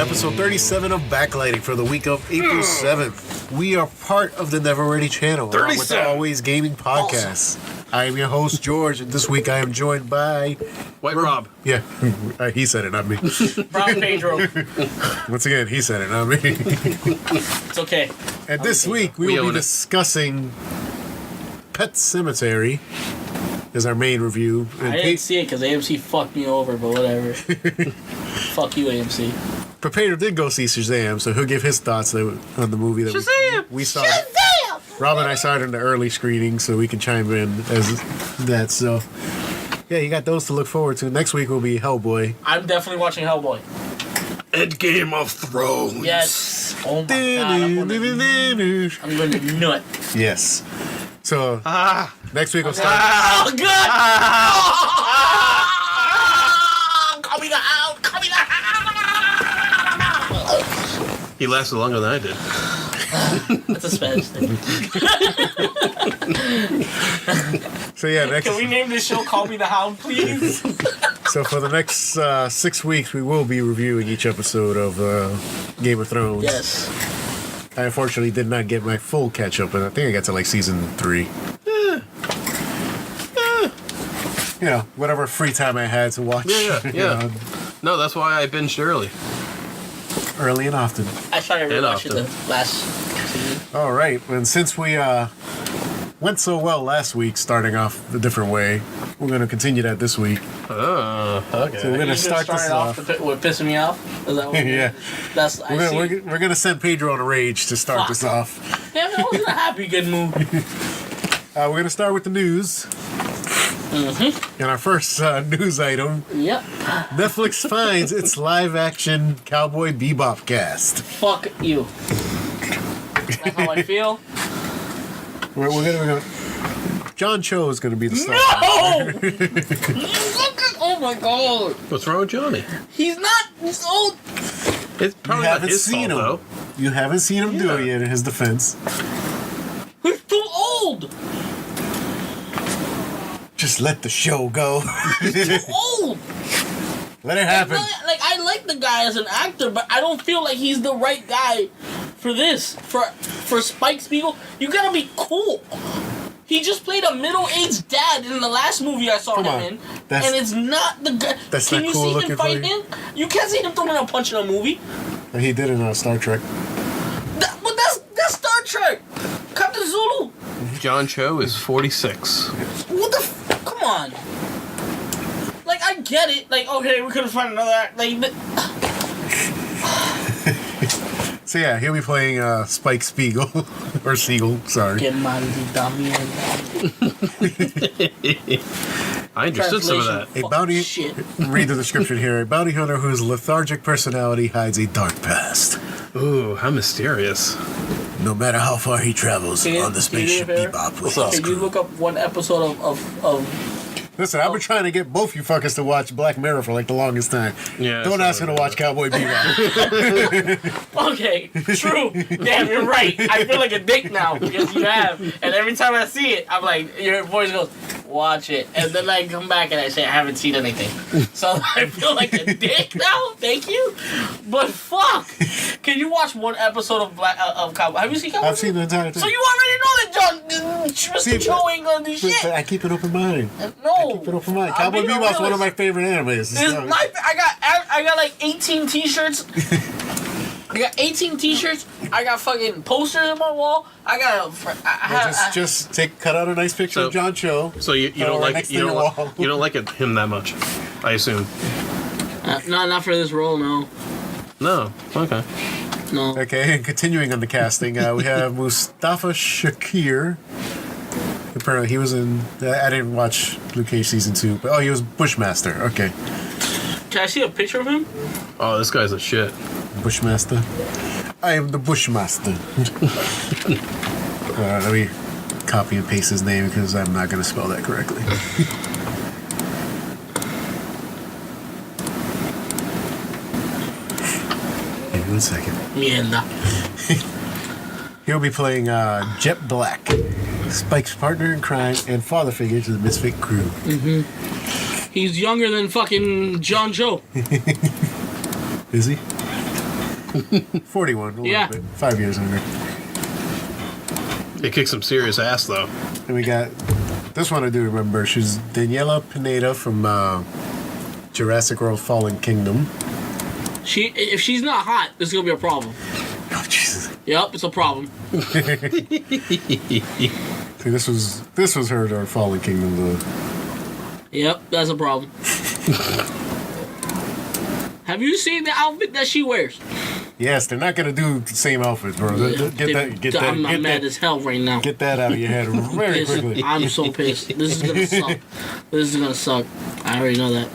episode 37 of Backlighting for the week of April 7th. We are part of the Never Ready channel, along with the Always Gaming podcast. I am your host, George, and this week I am joined by... White Rob. Yeah, he said it, not me. Brown Pedro. Once again, he said it, not me. It's okay. And this week we will be discussing Pet Sematary is our main review. And I didn't see it because AMC fucked me over, but whatever. Fuck you, AMC. But Pedro did go see Shazam, so he'll give his thoughts on the movie that we saw. Shazam! Rob and I saw it in the early screening, so we can chime in as that. So, yeah, you got those to look forward to. Next week will be Hellboy. I'm definitely watching Hellboy. And Game of Thrones. Yes. Oh my god, I'm gonna nut. Yes. So, next week we'll start. Oh, God! Coming out! Coming out! He lasted longer than I did. That's a Spanish thing. So, yeah, next. Can we name this show Call Me the Hound, please? So, for the next 6 weeks, we will be reviewing each episode of Game of Thrones. Yes. I unfortunately did not get my full catch up, and I think I got to like season 3. You know, whatever free time I had to watch. Yeah. You know, No, that's why I binged early. early and often. I started And rewatching the last season. All right, and since we went so well last week, starting off a different way, we're going to continue that this week. Oh, okay. So we're going to start this off. What pissing me off? Is that what Yeah. That's We're going to send Pedro on a rage to start this off. Damn, I was in a happy, good mood. We're going to start with the news. And our first news item, Yep. Netflix finds its live-action Cowboy Bebop cast. Fuck you. That's how I feel. We're gonna John Cho is going to be the star. No! Oh my god. What's wrong with Johnny? He's not old. It's probably not his fault, though. You haven't seen him do it yet in his defense. He's too old. Just let the show go. Too old. Let it happen. Like, I like the guy as an actor, but I don't feel like he's the right guy for this. For Spike Spiegel, you gotta be cool. He just played a middle-aged dad in the last movie I saw him in, and it's not the guy. That's Can not you cool see him fighting? You can't see him throwing a punch in a movie. He did in Star Trek. But that's Star Trek. Captain Zulu. John Cho is 46. What the? Come on. Like, I get it. Like, okay, we couldn't find another act. Like, but... So yeah, he'll be playing Spike Spiegel or Siegel. Sorry. Get maldita mierda. I understood some of that. A bounty. Shit. Read the description here. A bounty hunter whose lethargic personality hides a dark past. Ooh, how mysterious. No matter how far he travels on the spaceship Bebop with his Can you crew. look up one episode of Listen, I've been trying to get both you fuckers to watch Black Mirror for like the longest time. Yeah. Don't ask me to watch Cowboy Bebop. Okay, true. Damn, you're right. I feel like a dick now because you have. And every time I see it, I'm like, your voice goes, watch it. And then I come back and I say, I haven't seen anything. So I feel like a dick now. Thank you. But fuck. Can you watch one episode of Cowboy? Have you seen Cowboy? I've seen the entire thing. So you already know that Mr. Cho ain't gonna do shit. But I keep an open mind. No. Keep an open mind. Cowboy Bebop's one of my favorite animes. I got like 18 t-shirts. I got 18 t-shirts. I got fucking posters on my wall. I got just cut out a nice picture of John Cho. So you don't like him that much, I assume. No, not for this role, no. No. Okay. No. Okay, and continuing on the casting, we have Mustafa Shakir. Apparently, he was in. I didn't watch Luke Cage season 2, but he was Bushmaster. Okay. Can I see a picture of him? Oh, this guy's a shit. Bushmaster. I am the Bushmaster. Let me copy and paste his name because I'm not going to spell that correctly. Give me 1 second. Mierda. He'll be playing Jet Black, Spike's partner in crime and father figure to the Misfit crew. Mm-hmm. He's younger than fucking John Cho. Is he? 41. A Yeah. little bit. 5 years younger. They kicked some serious ass, though. And we got this one I do remember. She's Daniela Pineda from Jurassic World: Fallen Kingdom. If she's not hot, this is gonna be a problem. Oh Jesus! Yep, it's a problem. See, this was her Fallen Kingdom though. Yep, that's a problem. Have you seen the outfit that she wears? Yes, they're not gonna do the same outfits, bro. I'm mad as hell right now. Get that out of your head very quickly. I'm so pissed. This is gonna suck. This is gonna suck. I already know that.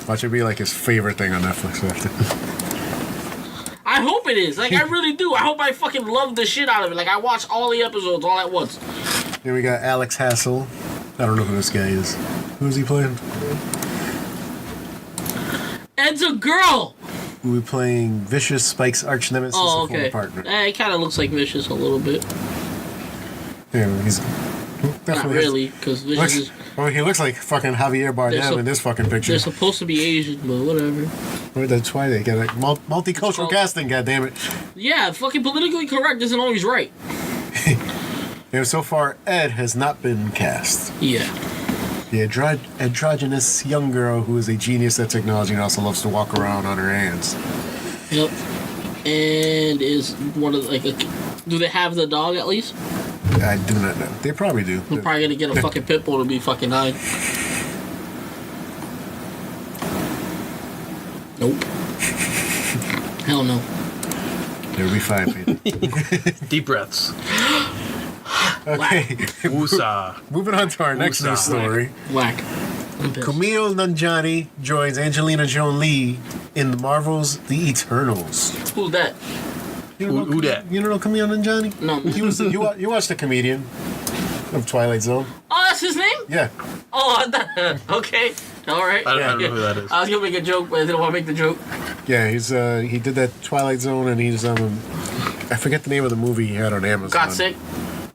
Watch it be like his favorite thing on Netflix after. I hope it is. Like, I really do. I hope I fucking love the shit out of it. Like, I watch all the episodes all at once. Here we got Alex Hassel. I don't know who this guy is. Who's he playing? Ed's a girl! We'll be playing Vicious, Spike's arch nemesis and former partner. He kind of looks like Vicious a little bit. Yeah, he's Not definitely really, because Vicious is... Well, he looks like fucking Javier Bardem in this fucking picture. They're supposed to be Asian, but whatever. That's why they got like multicultural casting, goddammit. Yeah, fucking politically correct isn't always right. And so far, Ed has not been cast. Yeah. The androgynous young girl who is a genius at technology and also loves to walk around on her hands. Yep. And is one of the, do they have the dog at least? I do not know. They probably do. They're probably gonna get a fucking pit bull to be fucking high. Nope. Hell no. They'll be fine, baby. Deep breaths. Okay. Woosah. Moving on to our next news story. Whack. I'm pissed. Kumail Nanjiani joins Angelina Jolie in the Marvel's The Eternals. Who's that? You don't know, Who that? You don't know Kumail Nanjiani? No. He was you watched the comedian of Twilight Zone? Oh, that's his name? Yeah. Oh, okay. All right. I don't know who that is. I was gonna make a joke, but I didn't want to make the joke. Yeah, he's he did that Twilight Zone, and he's I forget the name of the movie he had on Amazon. Got sick.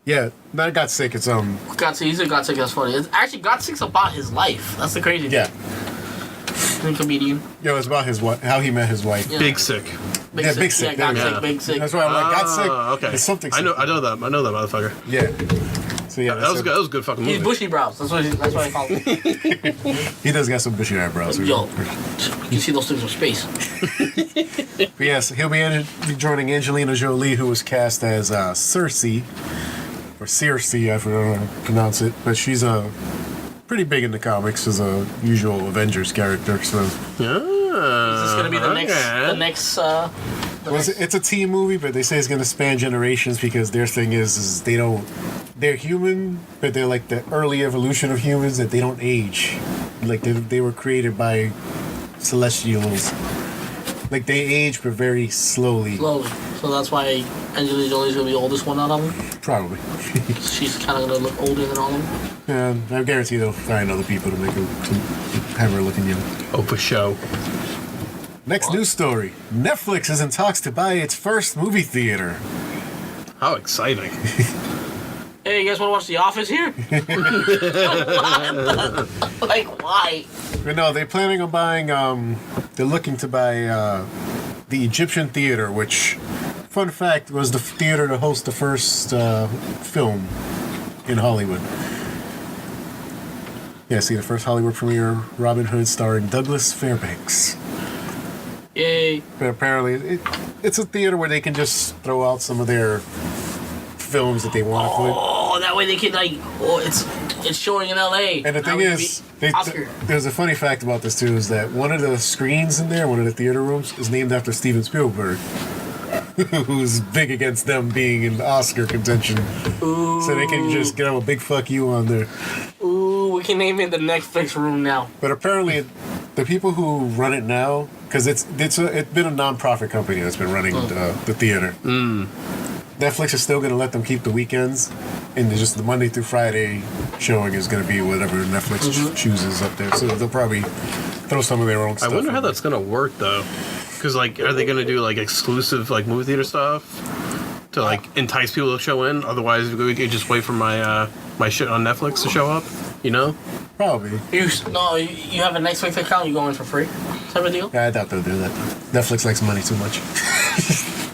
Yeah, not Got Sick. It's Got sick. He said got sick. That's funny. It's actually Got sick's about his life. That's the crazy thing. Yeah. He's a comedian. Yeah, it's about his how he met his wife. Yeah. Big sick. Big Yeah, sick. Big Sick. Yeah, got Yeah. sick. Big sick. That's why I'm like Got Sick. Okay. It's something. I know that motherfucker. Yeah. So yeah, That was good. That was a good fucking movie. He's bushy brows. That's why I call him. he does got some bushy eyebrows. Yo, you can see those things from space. But yes, he'll be joining Angelina Jolie, who was cast as Cersei, or Circe, I forgot how to pronounce it. But she's pretty big in the comics as a usual Avengers character. So Is this gonna be the next? it's a teen movie, but they say it's gonna span generations because their thing is they're human, but they're like the early evolution of humans that they don't age. Like they were created by celestials. Like they age, but very slowly. Slowly. So that's why Angelina Jolie's gonna be the oldest one out of them. Probably. She's kind of gonna look older than all of them. Yeah, I guarantee they'll find other people to have her looking young. Oh, for show. Next news story. Netflix is in talks to buy its first movie theater. How exciting. Hey, you guys want to watch The Office here? Like, why? But no, they're planning on buying, they're looking to buy the Egyptian Theater, which, fun fact, was the theater to host the first film in Hollywood. Yeah, see, the first Hollywood premiere, Robin Hood, starring Douglas Fairbanks. Yay. But apparently, it's a theater where they can just throw out some of their films that they want to put. Oh, that way they can, like, it's showing in L.A. And the thing is, there's a funny fact about this too, is that one of the screens in there, one of the theater rooms, is named after Steven Spielberg, who's big against them being in Oscar contention. Ooh. So they can just get a big fuck you on there. Ooh, we can name it the Netflix room now. But apparently, the people who run it now, because it's been a non-profit company that's been running the theater. Netflix is still going to let them keep the weekends, and just the Monday through Friday showing is going to be whatever Netflix chooses up there. So they'll probably throw some of their own I stuff. wonder how that's gonna work though, because like, are they gonna do like exclusive like movie theater stuff to like entice people to show in? Otherwise, we could just wait for my my shit on Netflix to show up. You know? Probably. You have a Netflix account, you go in for free type of deal? Yeah, I doubt they'll do that. Netflix likes money too much.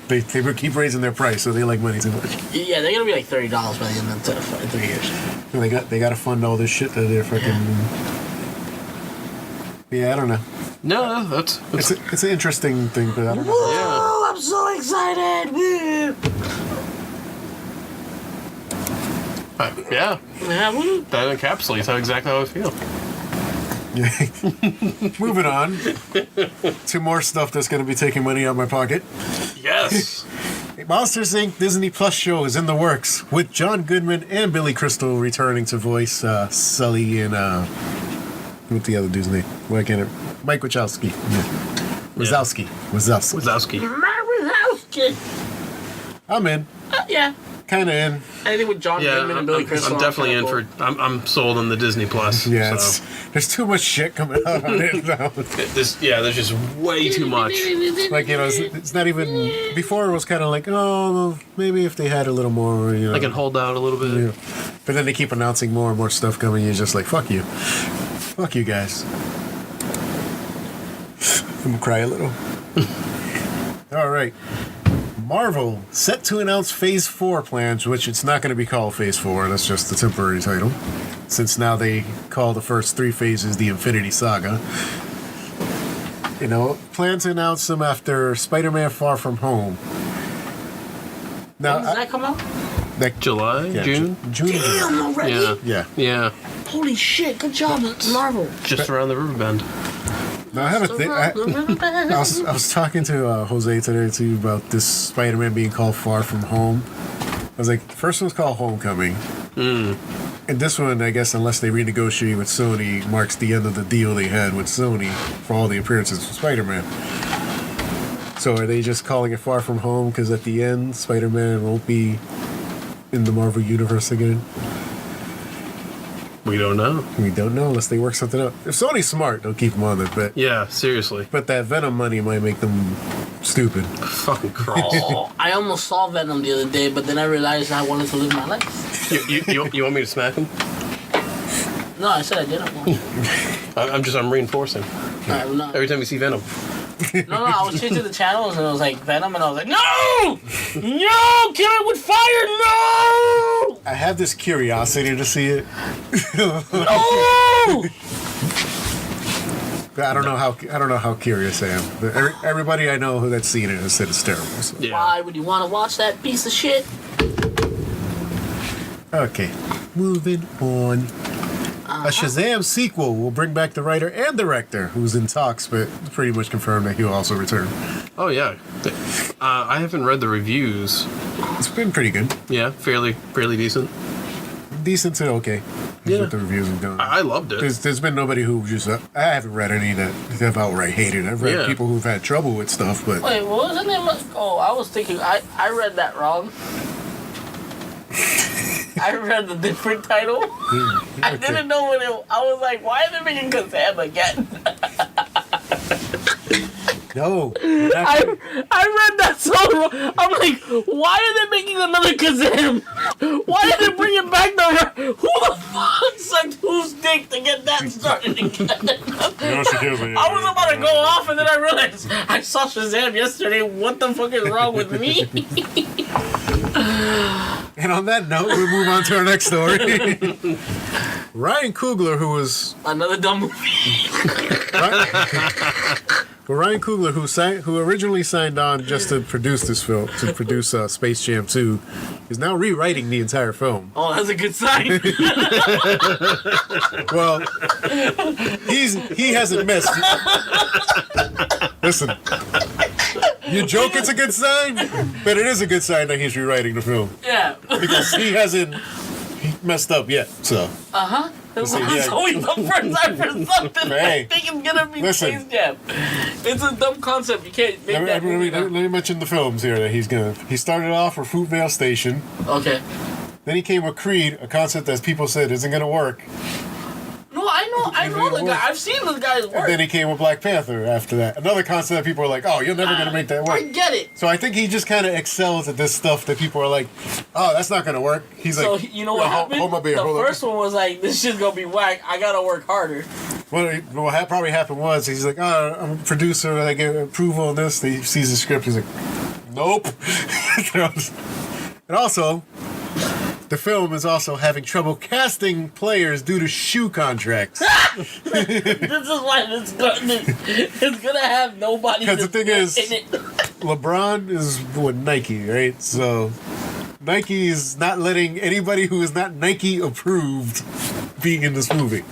They keep raising their price, so they like money too much. Yeah, they're gonna be like $30 by the end of 3 years. They got to fund all this shit that they're fucking. Yeah, I don't know. No, that's It's an interesting thing, but I don't know. Whoa, I'm so excited! Woo. yeah. Yeah, woo. That encapsulates how exactly how I feel. Moving on to more stuff that's going to be taking money out of my pocket. Yes. A Monsters Inc. Disney Plus show is in the works, with John Goodman and Billy Crystal returning to voice Sully and what's the other dude's name? Why can't it? Mike Wachowski. Yeah. Wazowski. Wazowski. Wazowski. I'm in. Yeah. Kind of in. Anything with John Yeah, Goodman and Billy Crystal. I'm definitely in cool. for. I'm sold on the Disney Plus. Yeah, so. there's too much shit coming out on it now. There's just way too much. Like, it's not even. Before it was kind of like, oh, maybe if they had a little more, I can hold out a little bit. Yeah. But then they keep announcing more and more stuff coming. You're just like, fuck you. Fuck you guys. I'm gonna cry a little. All right. Marvel set to announce Phase 4 plans, which it's not going to be called Phase 4. That's just the temporary title. Since now they call the first 3 phases the Infinity Saga. Plan to announce them after Spider-Man Far From Home. Now, When does that come out? July? Yeah, June? June. Damn, already? Yeah. Holy shit, good job, Marvel. Just around the river bend. Now, I was talking to Jose today, too, about this Spider-Man being called Far From Home. I was like, the first one's called Homecoming. And this one, I guess, unless they renegotiate with Sony, marks the end of the deal they had with Sony for all the appearances of Spider-Man. So are they just calling it Far From Home because at the end, Spider-Man won't be in the Marvel Universe again? We don't know. We don't know unless they work something out. If Sony's smart, they'll keep them on it, but Yeah, seriously. but that Venom money might make them stupid. Fucking Christ. Oh, I almost saw Venom the other day, but then I realized I wanted to live my life. you want me to smack him? No, I said I didn't want to. I'm reinforcing. I'm not. Every time you see Venom. No, I was changing the channels and it was like Venom, and I was like, no! No! Kill it with fire! No! I have this curiosity to see it. No! But I don't know how curious I am. But everybody I know that's seen it has said it's terrible. So. Yeah. Why would you want to watch that piece of shit? Okay, moving on. A Shazam sequel will bring back the writer and director, who's in talks, but it's pretty much confirmed that he'll also return. Oh, yeah. I haven't read the reviews. It's been pretty good. Yeah, fairly decent. Decent to okay. Yeah. What the reviews have done. I loved it. There's been nobody who just... I haven't read any that have outright hated it. I've read people who've had trouble with stuff, but... Wait, what was the name of... Oh, I was thinking... I read that wrong. I read the different title. I didn't know what it... I was like, why are they making Kazam again? No. I read that so wrong. I'm like, why are they making another Kazam? Why did they bring it back the... Who the fuck sucked whose dick to get that started again? I was about to go off and then I realized I saw Shazam yesterday. What the fuck is wrong with me? And on that note, we'll move on to our next story. Ryan Coogler, who was... Another dumb movie. Ryan Coogler, who originally signed on just to produce this film, to produce Space Jam 2, is now rewriting the entire film. Oh, that's a good sign. Well, he hasn't missed. Listen, you joke it's a good sign, but it is a good sign that he's rewriting the film. Yeah. Because he hasn't messed up yet, so. Uh-huh. It's yeah. always the first time for something. Hey, I think it's gonna be listen. Space Jam. It's a dumb concept. You can't make that movie. Let me mention the films here that he's gonna. He started off with Fruitvale Station. Okay. Then he came with Creed, a concept that people said isn't gonna work. No, I know the guy. I've seen the guy's work. And then he came with Black Panther after that. Another concept that people are like, oh, you're never gonna make that work. I get it. So I think he just kind of excels at this stuff that people are like, oh, that's not gonna work. He's So like, you know what happened? Hold my beer, The hold first one was like, this shit's gonna be whack. I gotta work harder. What probably happened was he's like, oh, I'm a producer. I get approval on this. He sees the script. He's like, Nope. And also, the film is also having trouble casting players due to shoe contracts. This is why it's gonna have nobody. Because the thing is, in it. LeBron is with Nike, right? So Nike is not letting anybody who is not Nike approved be in this movie.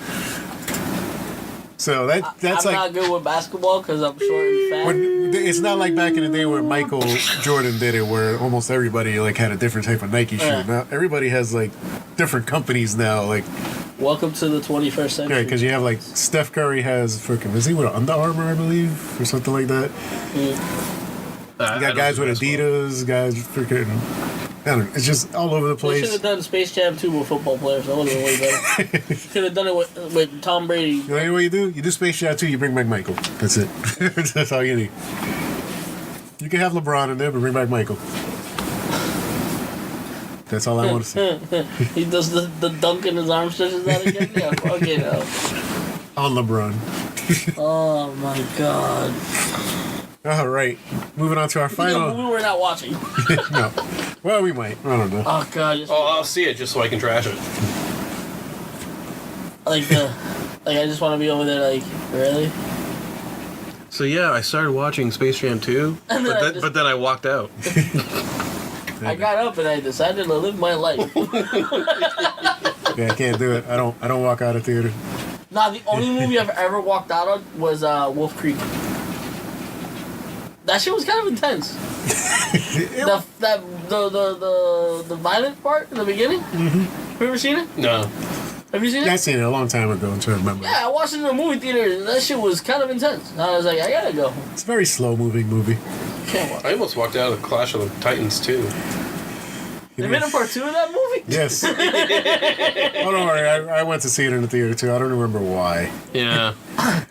So that's I'm like not good with basketball because I'm short and fat. it's not like back in the day where Michael Jordan did it, where almost everybody like had a different type of Nike shoe. Now everybody has like different companies now, like. Welcome to the 21st century. Yeah, because you have like Steph Curry has freaking, is he with Under Armour, I believe, or something like that. You got guys with Adidas, guys freaking. I don't know, it's just all over the They place. should have done Space Jam 2 with football players. That would have been way better. Should have done it with Tom Brady. You know what you do? You do Space Jam 2, you bring back Michael. That's it. That's all you need. You can have LeBron in there, but bring back Michael. That's all I want to see. He does the dunk in his arm stretches out again? Yeah, fuck it up. On LeBron. Oh my god. All right. Moving on to our You final. know, movie we're not watching. No. Well, we might. I don't know. Oh god. I'll see it just so I can trash it. Like I just want to be over there like, really? So yeah, I started watching Space Jam 2, And then but then I walked out. I got up and I decided to live my life. Yeah, I can't do it. I don't walk out of theater. Nah, the only movie I've ever walked out on was Wolf Creek. That shit was kind of intense. The violent part in the beginning. Mm-hmm. Have you ever seen it? No. Have you seen it? Yeah, I seen it a long time ago. I'm trying to remember. Yeah, I watched it in the movie theater. And that shit was kind of intense. And I was like, I gotta go. It's a very slow moving movie. Can't watch. I almost walked out of Clash of the Titans too. They made a part 2 of that movie? Yes. Oh, don't worry. I went to see it in the theater too. I don't remember why. Yeah.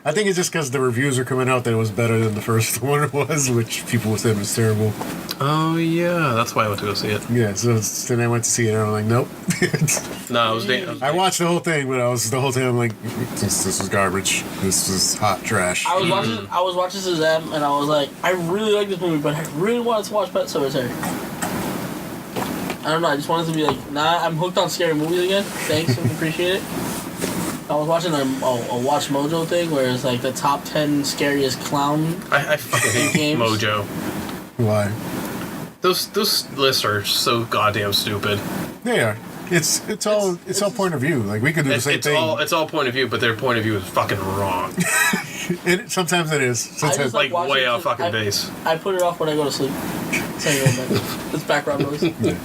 I think it's just because the reviews are coming out that it was better than the first one was, which people said was terrible. Oh yeah, that's why I went to go see it. Yeah, so then I went to see it and I'm like, nope. No, it was I watched the whole thing, but the whole time I'm like, this is garbage. This is hot trash. I was watching Shazam and I was like, I really like this movie, but I really wanted to watch Pet Sematary. I don't know, I just wanted to be like, nah, I'm hooked on scary movies again. Thanks, I appreciate it. I was watching a Watch Mojo thing where it's like the top 10 scariest clown. I fucking hate games. Mojo. Why? Those lists are so goddamn stupid. They are. It's all point of view. Like we could do the same thing. It's all point of view, but their point of view is fucking wrong. Sometimes it is. Sometimes like like way watching off fucking base. I put it off when I go to sleep. It's background noise. Yeah.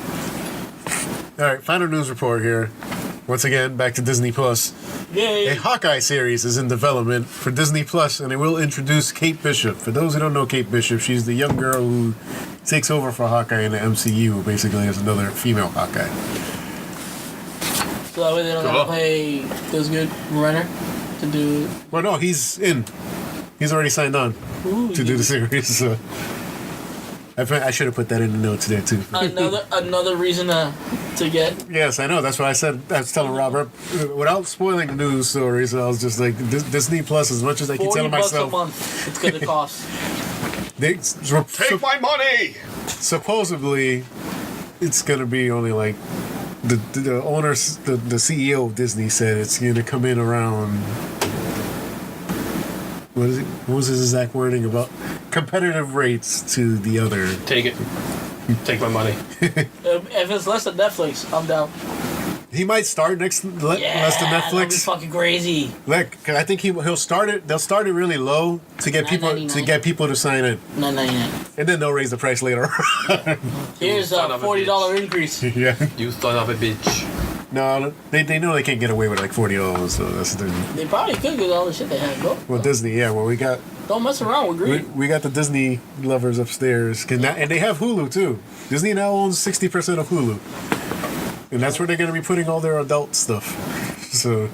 All right, final news report here. Once again, back to Disney Plus. Yay! A Hawkeye series is in development for Disney Plus, and it will introduce Kate Bishop. For those who don't know Kate Bishop, she's the young girl who takes over for Hawkeye in the MCU, basically as another female Hawkeye. So that way they don't have to pay this good runner to do. Well, no, he's in. He's already signed on to do the series. So I should have put that in the notes there too. Another reason to get. Yes, I know. That's what I said. I was telling Robert without spoiling the news stories. I was just like, Disney Plus, as much as I keep telling myself, $40 a month. It's gonna cost. Take my money. Supposedly, it's gonna be only like the owners, the CEO of Disney said it's gonna come in around. What is it? What was his exact wording about competitive rates to the other? Take it. Take my money. If it's less than Netflix, I'm down. He might start less than That'd be Netflix. fucking crazy. Like, I think he'll start it. They'll start it really low to get people to sign in, $9.99. and then they'll raise the price later. Here's a $40 increase. Yeah. You son of a bitch. No, they know they can't get away with like $40, so that's the thing. They probably could get all the shit they have. Go. Well, Disney, yeah. Well, we got Don't mess around with greed. we got the Disney lovers upstairs, and they have Hulu too. Disney now owns 60% of Hulu, and that's where they're going to be putting all their adult stuff. So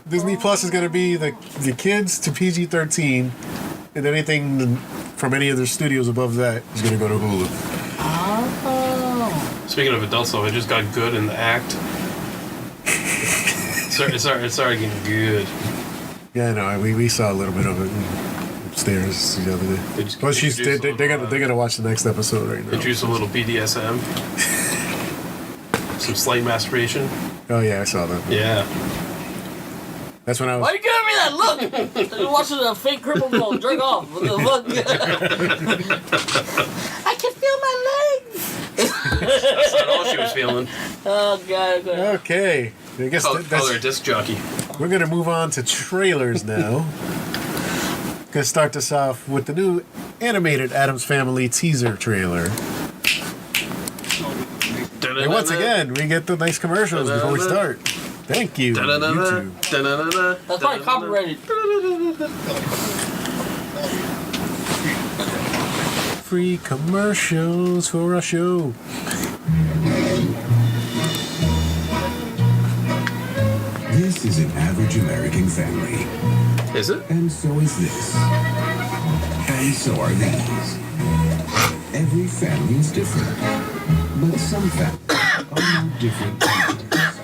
Disney Plus is going to be the kids to PG-13, and anything from any of their studios above that is going to go to Hulu. Speaking of adults, though, I just got good in the act. It started getting good. Yeah, I know. We saw a little bit of it. upstairs the other day. They just But they're gonna watch the next episode right now. Introduce a little BDSM. Some slight masturbation. Oh yeah, I saw that. Yeah. That's when I Why was. you giving me that look? You're watching a fake cripple girl jerk off. What the fuck? I can feel my legs. That's not all she was feeling. Oh god. Okay, I guess Call her a disc jockey. we're gonna move on to trailers now. Gonna start this off with the new animated Addams Family teaser trailer. And once again, we get the nice commercials before we start. Thank you, YouTube. That's probably copyrighted. Free commercials for our show. This is an average American family. Is it? And so is this. And so are these. Every family is different. But some families are no different than others.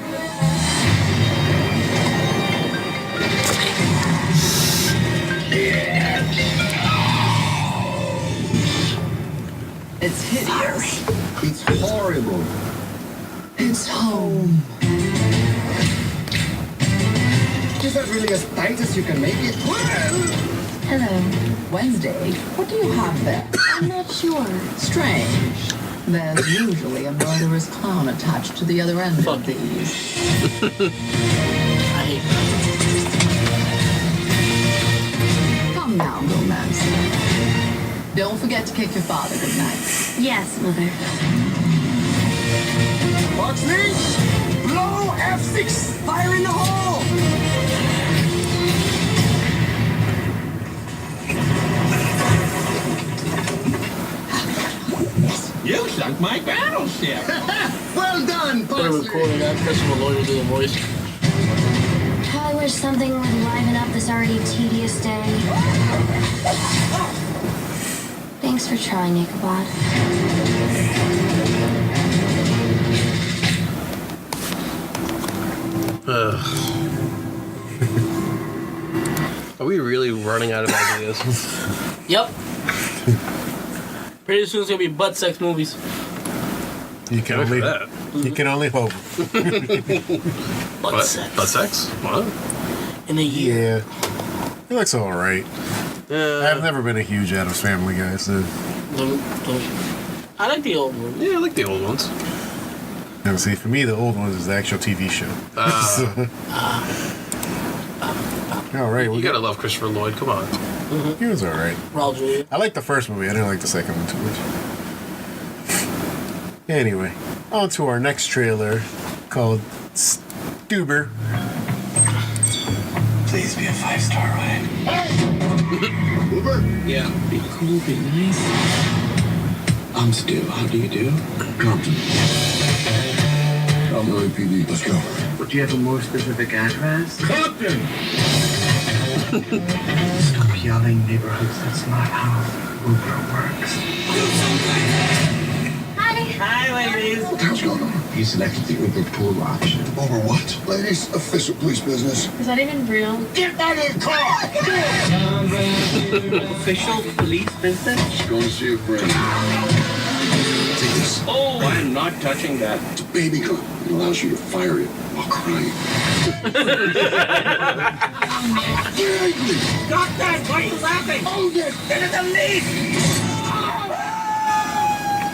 It's hideous. It's horrible. It's home. Is that really as tight as you can make it? Hello. Wednesday, what do you have there? I'm not sure. Strange. There's usually a murderous clown attached to the other end of these. I hate Come now, Gomez. Don't forget to kick your father good night. Yes, Mother. Boxley! Blow F6! Fire in the hole! You sunk my battleship. Well done, Could have recorded that. Christopher Lloyd do the voice. I wish something would liven up this already tedious day. Thanks for trying, Ichabod. Are we really running out of ideas? Yep. Pretty soon it's gonna be butt sex movies. You can Good for only that. you can only hope. Butt sex. Butt sex? What? In a year. Yeah, it looks all right. I've never been a huge Addams Family guy, so I like the old one. Yeah, I like the old ones. and see for me the old one is the actual TV show. All right, You gotta love Christopher Lloyd. Come on. he was all right. Raul Julia. I liked the first movie. I didn't like the second one too much. Anyway, on to our next trailer called Stuber. Please be a 5-star ride. Uber? Yeah, be cool, be nice. I'm Stu. How do you do? Compton. LAPD. Let's go. Would you have a more specific address? Compton! Stop yelling, neighborhoods. That's not how Uber works. Hi. Hi, ladies. What the hell's going on? You selected the Uber pool option. Over what? Ladies, official police business. Is that even real? Get out of the car! Official police business? She's going to see a friend. Take this. Oh, I'm not touching that. It's a baby gun. It allows you to fire it while crying. Get angry! Stop that! Why are you laughing? Oh, yes! Get in the lead!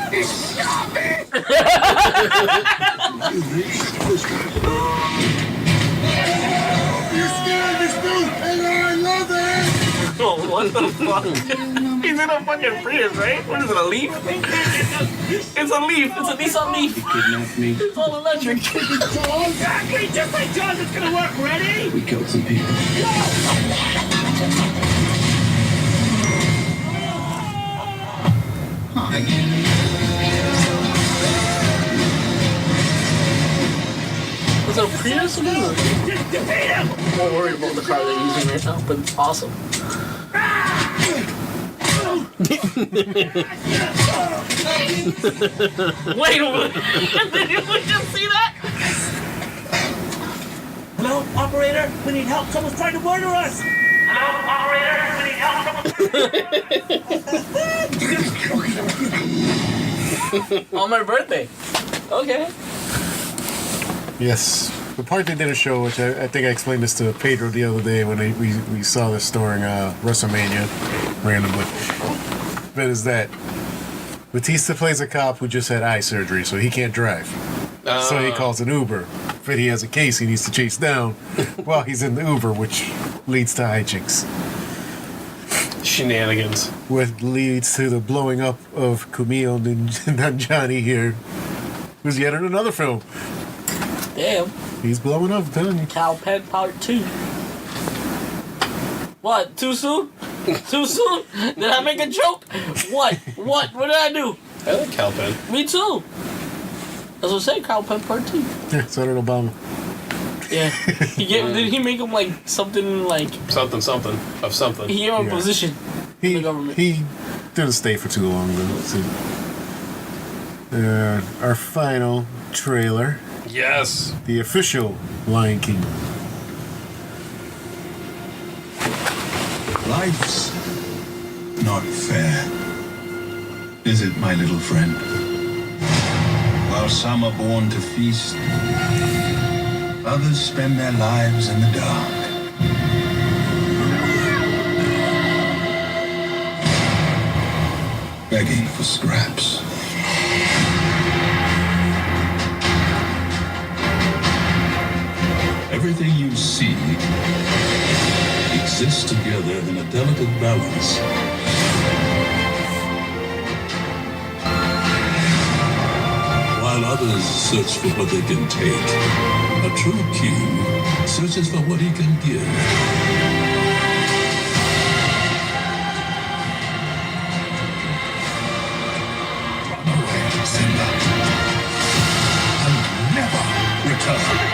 He shot me! You scared me, Stu, and I love it! Oh, what the fuck? He's in a fucking Prius, right? What is it, a Leaf? It's a Leaf. It's a Nissan Leaf. Kidnapped me. It's all electric. Exactly, just like Jaws. It's gonna work. Ready? We killed some people. Is it a Prius? What is it? Defeat him! I'm more worried about the car they're using right now, but it's awesome. Wait a minute. Did you just see that? Hello, operator. We need help. Someone's trying to murder us. Hello, operator. We need help. Someone's On my birthday. Okay. Yes. The part they didn't show, which I think I explained this to Pedro the other day when we saw this during WrestleMania randomly. But is that Batista plays a cop who just had eye surgery, so he can't drive. So he calls an Uber. But he has a case he needs to chase down while he's in the Uber, which leads to hijinks. Shenanigans. What leads to the blowing up of Kumail Nanjiani here, who's yet in another film. Damn. He's blowing up, I'm telling you. Cal Penn Part 2. What? Too soon? Too soon? Did I make a joke? What? What did I do? I like Cal Penn. Me too. That's what I say, Cal Penn Part 2. Yeah, so did Obama. Yeah. Did he make him like something like... Something of something. He gave him a position in the government. He didn't stay for too long, though. So, our final trailer. Yes. The official Lion King. Life's not fair, is it, my little friend? While some are born to feast, others spend their lives in the dark. Begging for scraps. Everything you see exists together in a delicate balance. While others search for what they can take, a true king searches for what he can give. Run away, Simba, and never return.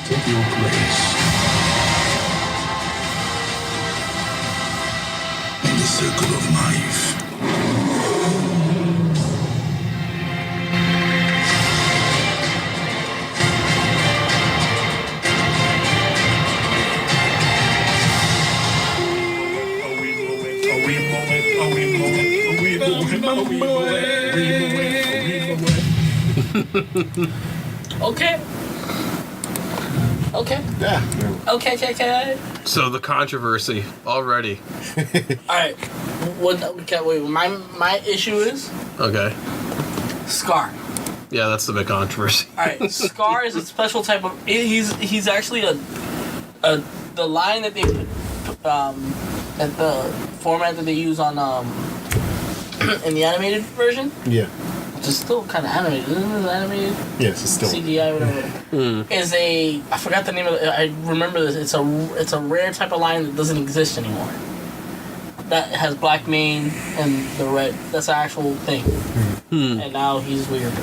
Take your place in the circle of life. Okay. Okay. Yeah. Okay. So the controversy already. Alright. Wait, my issue is Okay. Scar. Yeah, that's the big controversy. Alright, Scar is a special type of he's actually the line that they at the format that they use on in the animated version. Yeah. Which is still kind of animated, isn't it? Animated? Yes, it's still. CGI, whatever. Is a I forgot the name of it. I remember this. It's a rare type of lion that doesn't exist anymore. That has black mane and the red. That's an actual thing. And now he's weird.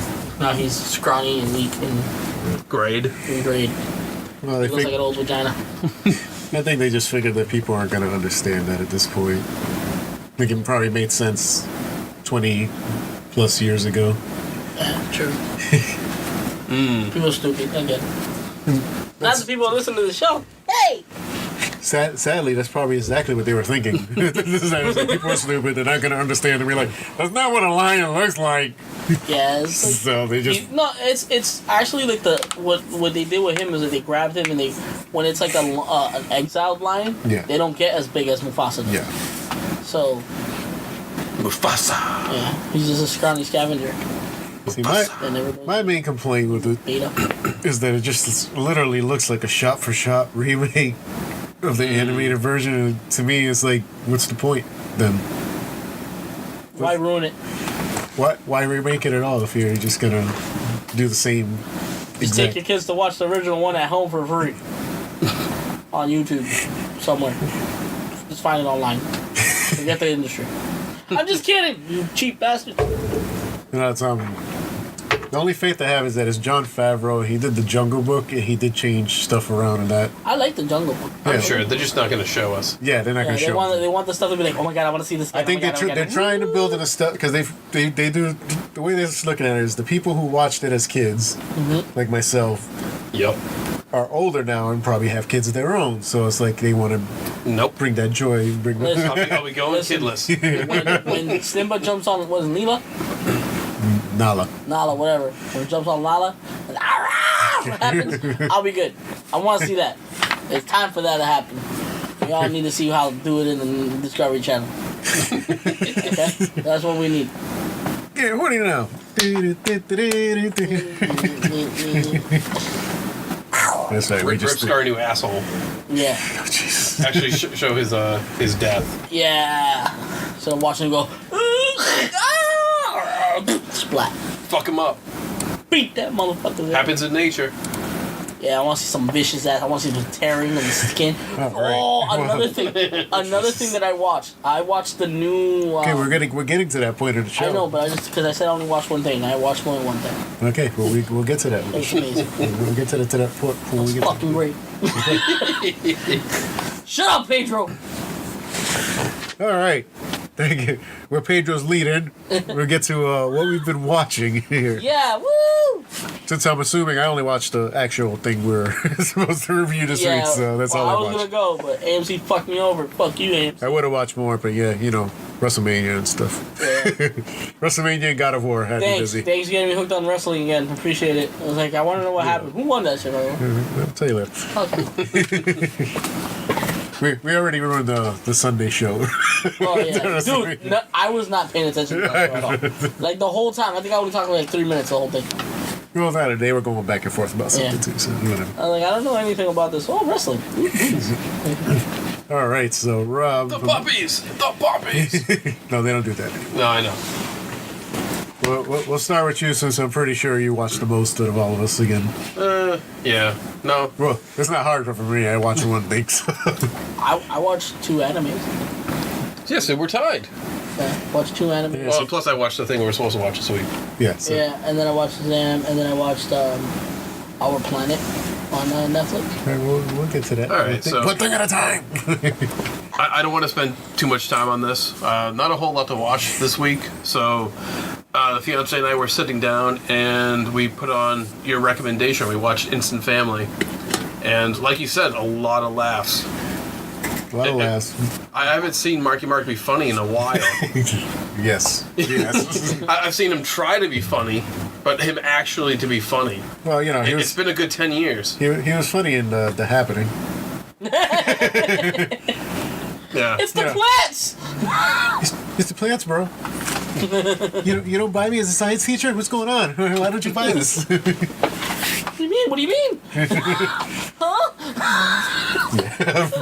Now he's scrawny and weak and Grade. grade. Well, He looks like an old vagina. I think they just figured that people aren't going to understand that at this point. I think it probably made sense 20 plus years ago. Yeah, true. People are stupid. I get it. Not the people who listen to the show. Hey! Sadly, that's probably exactly what they were thinking. People are stupid. They're not going to understand. And be like, that's not what a lion looks like. Yeah, it's like, So they just... no, it's actually like what they did with him is that they grabbed him and when it's like an exiled lion, they don't get as big as Mufasa does. Yeah. So Mufasa. yeah, he's just a scrawny scavenger. See, That never goes my main complaint with it beta. is that it just literally looks like a shot-for-shot remake of the animated version. And to me, it's like, what's the point then? Why ruin it? Why remake it at all if you're just gonna do the same? Just take your kids to watch the original one at home for free on YouTube somewhere. Just find it online. Forget the industry. I'm just kidding, you cheap bastard. You know, The only faith I have is that it's Jon Favreau. He did the Jungle Book, and he did change stuff around in that. I like the Jungle Book. I'm sure they're just not going to show us. Yeah, they're not going to They show. want the stuff to be like, oh my god, I want to see this. I think they're trying to build in a stuff because they do the way they're looking at it is the people who watched it as kids, like myself, Yep. are older now and probably have kids of their own. So it's like they want to Nope. bring that joy. Bring Listen, I'll be going kidless. when Simba jumps on, what is it, Nila? Nala. Whatever. When he jumps on Nala, and what happens? I'll be good. I want to see that. It's time for that to happen. We all need to see how to do it in the Discovery Channel. Okay? That's what we need. Yeah, what do you know? That's right. We Rip just Scar, new asshole. Yeah. Oh, Jesus. Actually, show his death. Yeah. So I'm watching him go, splat. Fuck him up. Beat that motherfucker. Happens in nature. Yeah, I want to see some vicious ass. I want to see some tearing of the skin. Oh, right. Another thing that I watched. I watched the new. Okay, we're getting to that point of the show. I know, but because I said I only watched one thing. I watched only one thing. Okay, well we'll get to that. It's amazing. We'll get to that point when we It's get fucking great. Shut up, Pedro. All right. Thank you. We're Pedro's lead-in. We'll get to what we've been watching here. Yeah, woo! Since I'm assuming I only watched the actual thing we're supposed to review this week, so that's all I I was watched. gonna go, but AMC fucked me over. Fuck you, AMC. I would have watched more, but yeah, WrestleMania and stuff. Yeah. WrestleMania and God of War had me busy. Thanks for getting me hooked on wrestling again. Appreciate it. I was like, I want to know what happened. Who won that shit? I'll tell you later. Okay. We already ruined the Sunday show. Oh yeah, dude. No, I was not paying attention to that show at all. Like the whole time. I think I only talked like 3 minutes the whole thing. Well, that they were going back and forth about something too. So whatever. I was like, I don't know anything about this. Oh, wrestling. All right, so Rob. The puppies! The puppies! No, they don't do that anymore. No, I know. We'll start with you since I'm pretty sure you watched the most out of all of us again. Yeah. No. Well, it's not hard for me. I watch one thing. So. I watched 2 animes. Yeah, so we're tied. Yeah, watched 2 animes. Well, plus I watched the thing we were supposed to watch this week. Yeah. So. Yeah, and then I watched Shazam, and then I watched Our Planet on Netflix. All right, we'll get to that. All right, so one thing at a time. I don't want to spend too much time on this. Not a whole lot to watch this week, so the fiance and I were sitting down and we put on your recommendation. We watched Instant Family, and like you said, a lot of laughs. A lot of laughs. I haven't seen Marky Mark be funny in a while. Yes. I've seen him try to be funny, but him actually to be funny. Well, It's been a good 10 years. He was funny in The Happening. Yeah. It's the plants! It's the plants, bro. You don't buy me as a science teacher? What's going on? Why don't you buy this? What do you mean? What do you mean?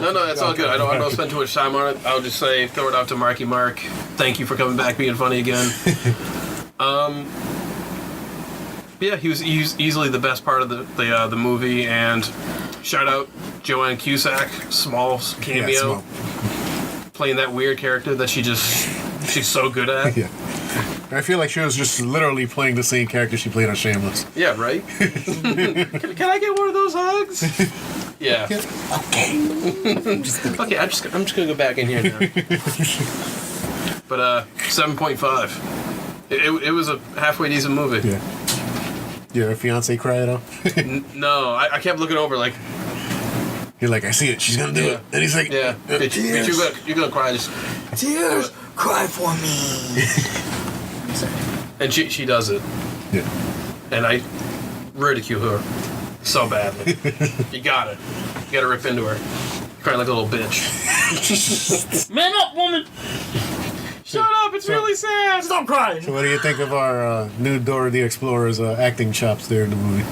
No, that's all good. I don't spend too much time on it. I'll just say, throw it out to Marky Mark. Thank you for coming back, being funny again. Yeah, he was easily the best part of the movie, and shout out Joanne Cusack, small cameo, Yeah, playing that weird character that she's so good at. Yeah. I feel like she was just literally playing the same character she played on Shameless. Yeah, right? Can I get one of those hugs? Yeah. Okay, I'm just gonna go back in here now. But 7.5. It was a halfway decent movie. Yeah. Your fiance cry at all? No, I kept looking over like. You're like, I see it. She's gonna do it. And he's like, Yeah. Tears. You're gonna cry. Just Tears, cry for me. and she does it, Yeah. and I ridicule her so badly. You gotta rip into her. Crying like a little bitch. Man up, woman. Shut up! It's really sad. Stop crying. So what do you think of our new Dora the Explorer's acting chops there in the movie?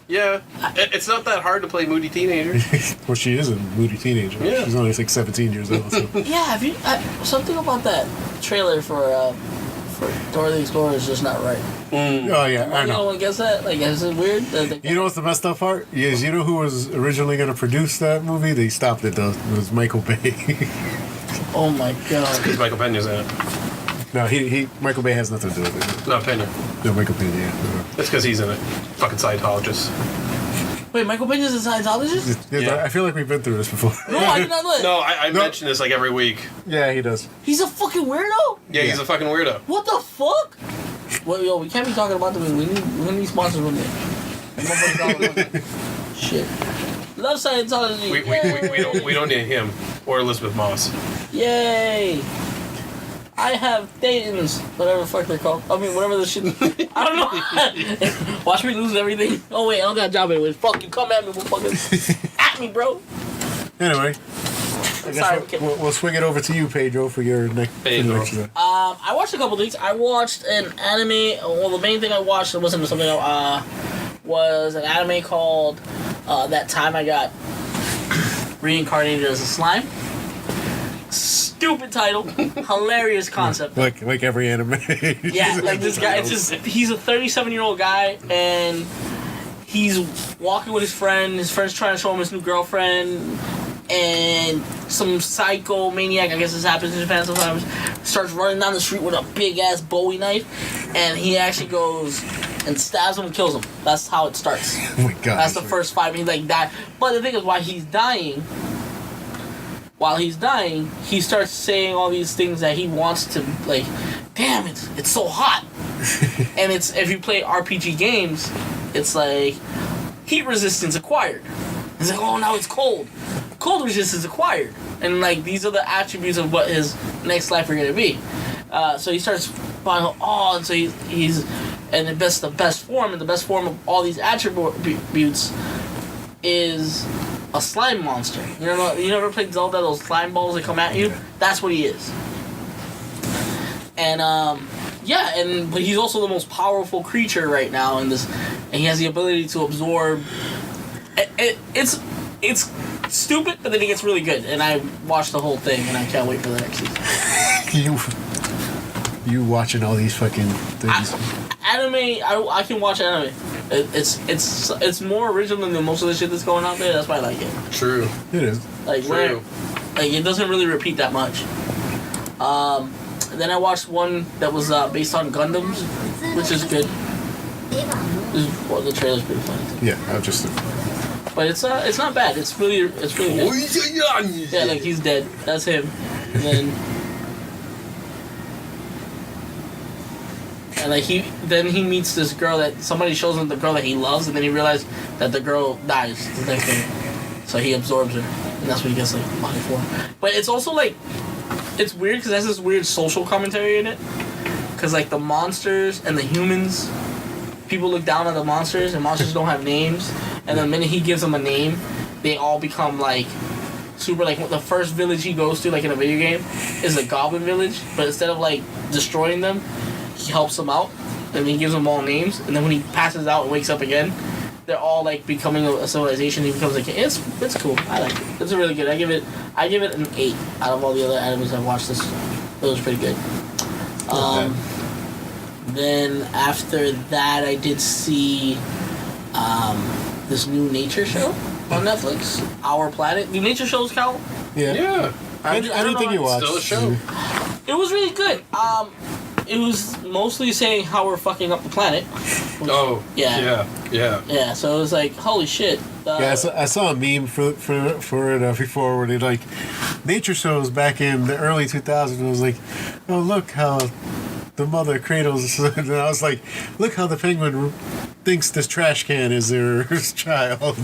Yeah, it's not that hard to play moody teenager. Well, she is a moody teenager. Yeah. She's only like 17 years old. So. Yeah, have you something about that trailer for Dora the Explorer is just not right. Oh, yeah, I No know. one gets that. Like, is it weird? You know what's the messed up part? Yes, you know who was originally going to produce that movie? They stopped it, though. It was Michael Bay. Oh my god. Because Michael Pena's in it. No, he Michael Bay has nothing to do with it. No, Pena. No, Michael Pena, yeah. That's because he's in it. Fucking Scientologist. Wait, Michael Pena's a Scientologist? Yeah. I feel like we've been through this before. No, I did not know that. No, I mention this like every week. Yeah, he does. He's a fucking weirdo? Yeah, he's a fucking weirdo. What the fuck? Well, yo, we can't be talking about them. We need sponsors one day. Shit. Love Scientology. We don't need him or Elizabeth Moss. Yay! I have Thetans, whatever the fuck they're called. I mean, whatever the shit. I don't know. Watch me lose everything. Oh wait, I don't got a job anyways. Fuck you, come at me, motherfucker. At me, bro. Anyway, I Sorry, guess we'll swing it over to you, Pedro, for your next. I watched a couple things. I watched an anime. Well, the main thing I watched was an anime called That Time I Got Reincarnated as a Slime. Stupid title, hilarious concept. Like every anime. Yeah, like this guy. It's just he's a 37-year-old guy, and he's walking with his friend. His friend's trying to show him his new girlfriend, and some psycho maniac, I guess this happens in Japan sometimes, starts running down the street with a big ass Bowie knife, and he actually goes and stabs him and kills him. That's how it starts. Oh my god. That's the first fight. He's like that. But the thing is, while he's dying, he starts saying all these things that he wants to, like, damn, it's so hot. And it's, if you play RPG games, it's like, heat resistance acquired. It's like, oh, now it's cold. Cold resistance acquired. And, like, these are the attributes of what his next life are going to be. So he starts buying, and so he's and the best form of all these attributes is a slime monster. You ever played Zelda? Those slime balls that come at you? That's what he is. And but he's also the most powerful creature right now in this, and he has the ability to absorb. It's stupid, but then it gets really good. And I watched the whole thing, and I can't wait for the next season. You watching all these fucking things? Anime, I can watch anime. It's more original than most of the shit that's going out there. That's why I like it. True. It is. Like True. Like it doesn't really repeat that much. Then I watched one that was based on Gundams, which is good. The trailer's pretty funny too. Yeah, I just. But it's not bad. It's really good. Yeah, like he's dead. That's him. And like he meets this girl that somebody shows him the girl that he loves, and then he realizes that the girl dies the next day. So he absorbs her, and that's what he gets like money for. But it's also like it's weird because it has this weird social commentary in it. Because like the monsters and the humans, people look down on the monsters, and monsters don't have names. And the minute he gives them a name, they all become like super. Like the first village he goes to, like in a video game, is a goblin village. But instead of like destroying them, he helps them out, and he gives them all names. And then when he passes out and wakes up again, they're all like becoming a civilization. He becomes like it's cool. I like it. It's really good. I give it an 8 out of all the other animes I've watched. It was pretty good. Then after that, I did see this new nature show on Netflix, Our Planet. Do nature shows count? Yeah. I didn't think you watched. Still a show. It was really good. It was mostly saying how we're fucking up the planet. Yeah. So it was like, holy shit. I saw a meme for it before where they like nature shows back in the early 2000s. It was like, oh look how the mother cradles, and I was like, look how the penguin thinks this trash can is their child.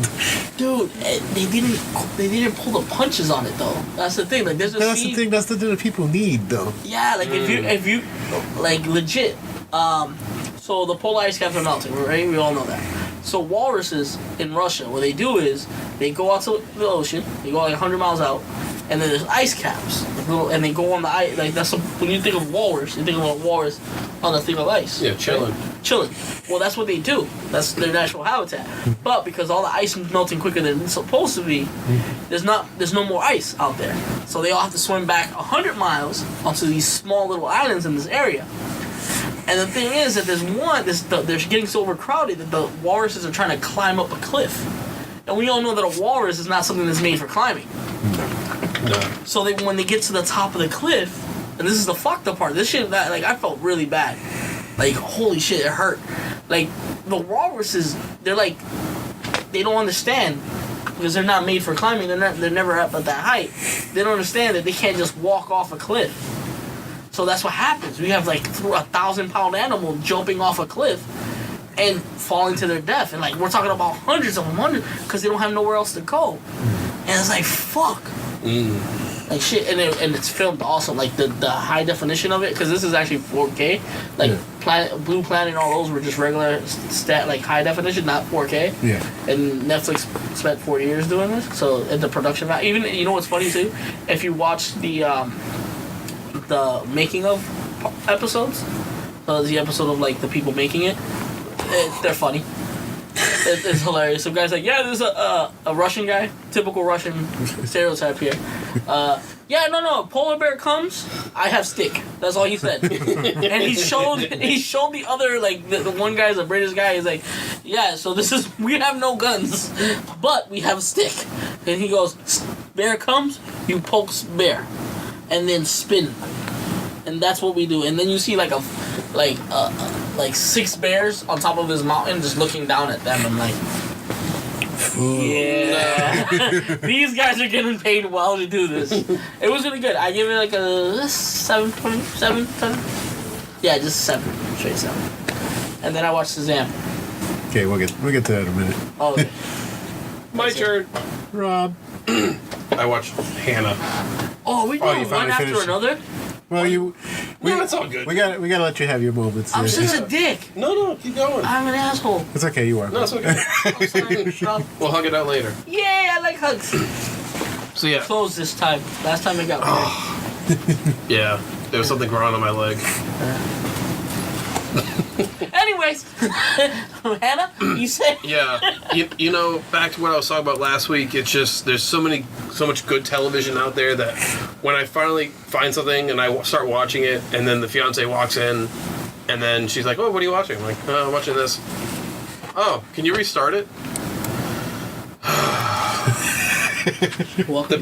Dude, they didn't pull the punches on it though. That's the thing. Like there's a That's the thing that people need though. Yeah, like if you like legit. So the polar ice caps are melting, right? We all know that. So walruses in Russia, what they do is they go out to the ocean. They go like 100 miles out, and then there's ice caps, and they go on the ice. Like when you think of walrus, you think of a walrus on a thing of ice. Yeah, chilling. Right? Chilling. Well, that's what they do. That's their natural habitat. But because all the ice is melting quicker than it's supposed to be, there's no more ice out there. So they all have to swim back 100 miles onto these small little islands in this area. And the thing is that they're getting so overcrowded that the walruses are trying to climb up a cliff. And we all know that a walrus is not something that's made for climbing. No. So when they get to the top of the cliff, And this is the fucked up part. This shit, like, I felt really bad. Like, holy shit, it hurt. Like, the walruses, they're like, they don't understand because they're not made for climbing. They're never up at that height. They don't understand that they can't just walk off a cliff. So that's what happens. We have like 1,000-pound animal jumping off a cliff and falling to their death. And like, we're talking about hundreds of them, because they don't have nowhere else to go. And it's like, fuck. Like shit, and it's filmed awesome. Like the high definition of it, because this is actually 4K. Like Blue Planet and all those were just regular like high definition, not 4K. Yeah. And Netflix spent 4 years doing this, so in the production value, even you know what's funny too, if you watch the making of episodes, so the episode of like the people making it, they're funny. It's hilarious. Some guy's like, yeah, there's a Russian guy, typical Russian stereotype here. Yeah, no, polar bear comes, I have stick. That's all he said. And he showed the other, like, the one guy's a British guy. He's like, yeah, so we have no guns, but we have a stick. And he goes, bear comes, you poke bear, and then spin. And that's what we do. And then you see like 6 bears on top of his mountain just looking down at them. I'm like, yeah, these guys are getting paid well to do this. It was really good. I give it like a 7. Yeah, just 7, straight 7. And then I watched Shazam. Okay, we'll get to that in a minute. Oh, okay. My turn. Rob. I watched Hannah. Oh, we doing you one finally after finished? another? Well, No, it's all good. We gotta let you have your moments. I'm there. such a dick. No, keep going. I'm an asshole. It's okay, you are. No, it's okay. I'm sorry. We'll hug it out later. Yeah, I like hugs. So yeah, Close this time. Last time I got married. yeah, there was something wrong on my leg. Anyways, Hannah, you said. Yeah, you know, back to what I was talking about last week. It's just there's so much good television out there that when I finally find something and I start watching it, and then the fiance walks in, and then she's like, "Oh, what are you watching?" I'm like, "Oh, I'm watching this." Oh, can you restart it?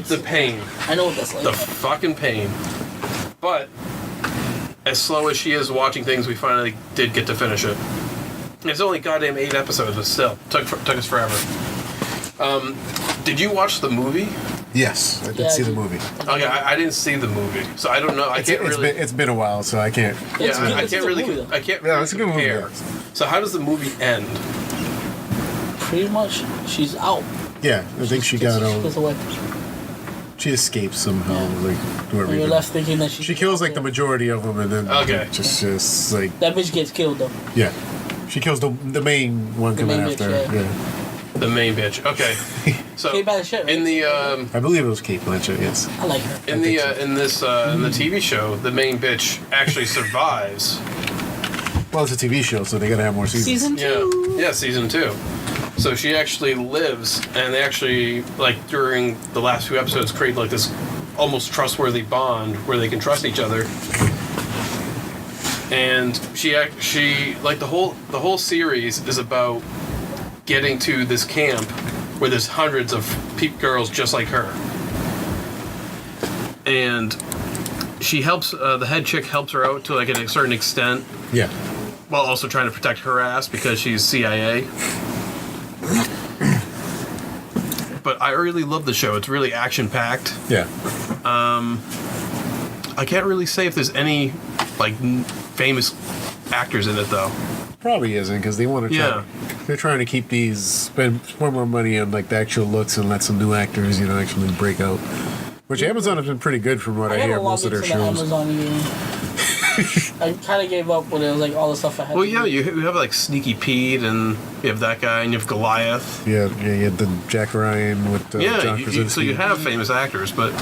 The pain. I know what that's like. The fucking pain. But as slow as she is watching things, we finally did get to finish it. It's only goddamn 8 episodes, but still took us forever. Did you watch the movie? Yes, I did Yeah, see I the did. movie. Okay, I didn't see the movie, so I don't know. It's been a while, so I can't. It's good. I It's a can't good really. movie, though. I can't. Yeah, Really it's a good movie, compare. yes. So how does the movie end? Pretty much, she's out. Yeah, I think she got She away. She escapes somehow, Yeah. like whoever. And you're left thinking that She kills like the majority of them, and then Okay. just like That bitch gets killed though. yeah, she kills the main one The coming main after. bitch, her. yeah. The main bitch. Okay. So Kate Blanchett, right? in the I believe it was Kate Blanchett. Yes. I like her. in the TV show, the main bitch actually survives. Well, it's a TV show, so they gotta have more seasons. Season 2. Yeah, season 2. So she actually lives, and they actually, like, during the last few episodes, create, like, this almost trustworthy bond where they can trust each other. And she like, the whole series is about getting to this camp where there's hundreds of girls just like her. And she helps, the head chick helps her out to, like, a certain extent, Yeah. while also trying to protect her ass because she's CIA. But I really love the show. It's really action-packed. Yeah. I can't really say if there's any, like, famous actors in it, though. Probably isn't because they want to try. Yeah. They're trying to keep these spend more money on like the actual looks and let some new actors, actually break out. Which Amazon has been pretty good from what I I hear. gotta Most log of their into the shows. Amazon again. I kind of gave up when it was like all the stuff I had. Well, to yeah, do. you have, like, Sneaky Pete, and you have that guy, and you have Goliath. Yeah, you had the Jack Ryan with Yeah, John so Krasinski. you have famous actors, but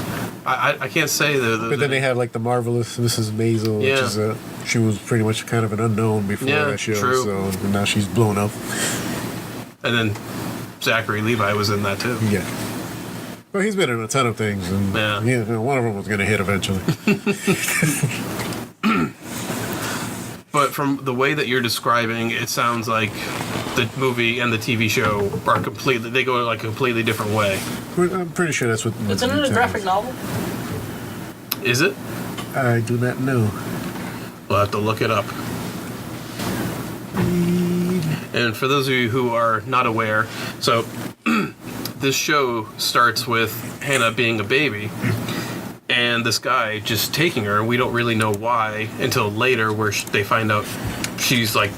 I can't say But then they had like the marvelous Mrs. Maisel, Yeah. which is she was pretty much kind of an unknown before Yeah, that show. true. So now she's blown up. And then Zachary Levi was in that, too. Yeah. Well, he's been in a ton of things, and Yeah. one of them was going to hit eventually. But from the way that you're describing, it sounds like the movie and the TV show are they go like a completely different way. I'm pretty sure that's what. It's another graphic novel. Is it? I do not know. We'll have to look it up. And for those of you who are not aware, so this show starts with Hannah being a baby and this guy just taking her, and we don't really know why until later where they find out she's like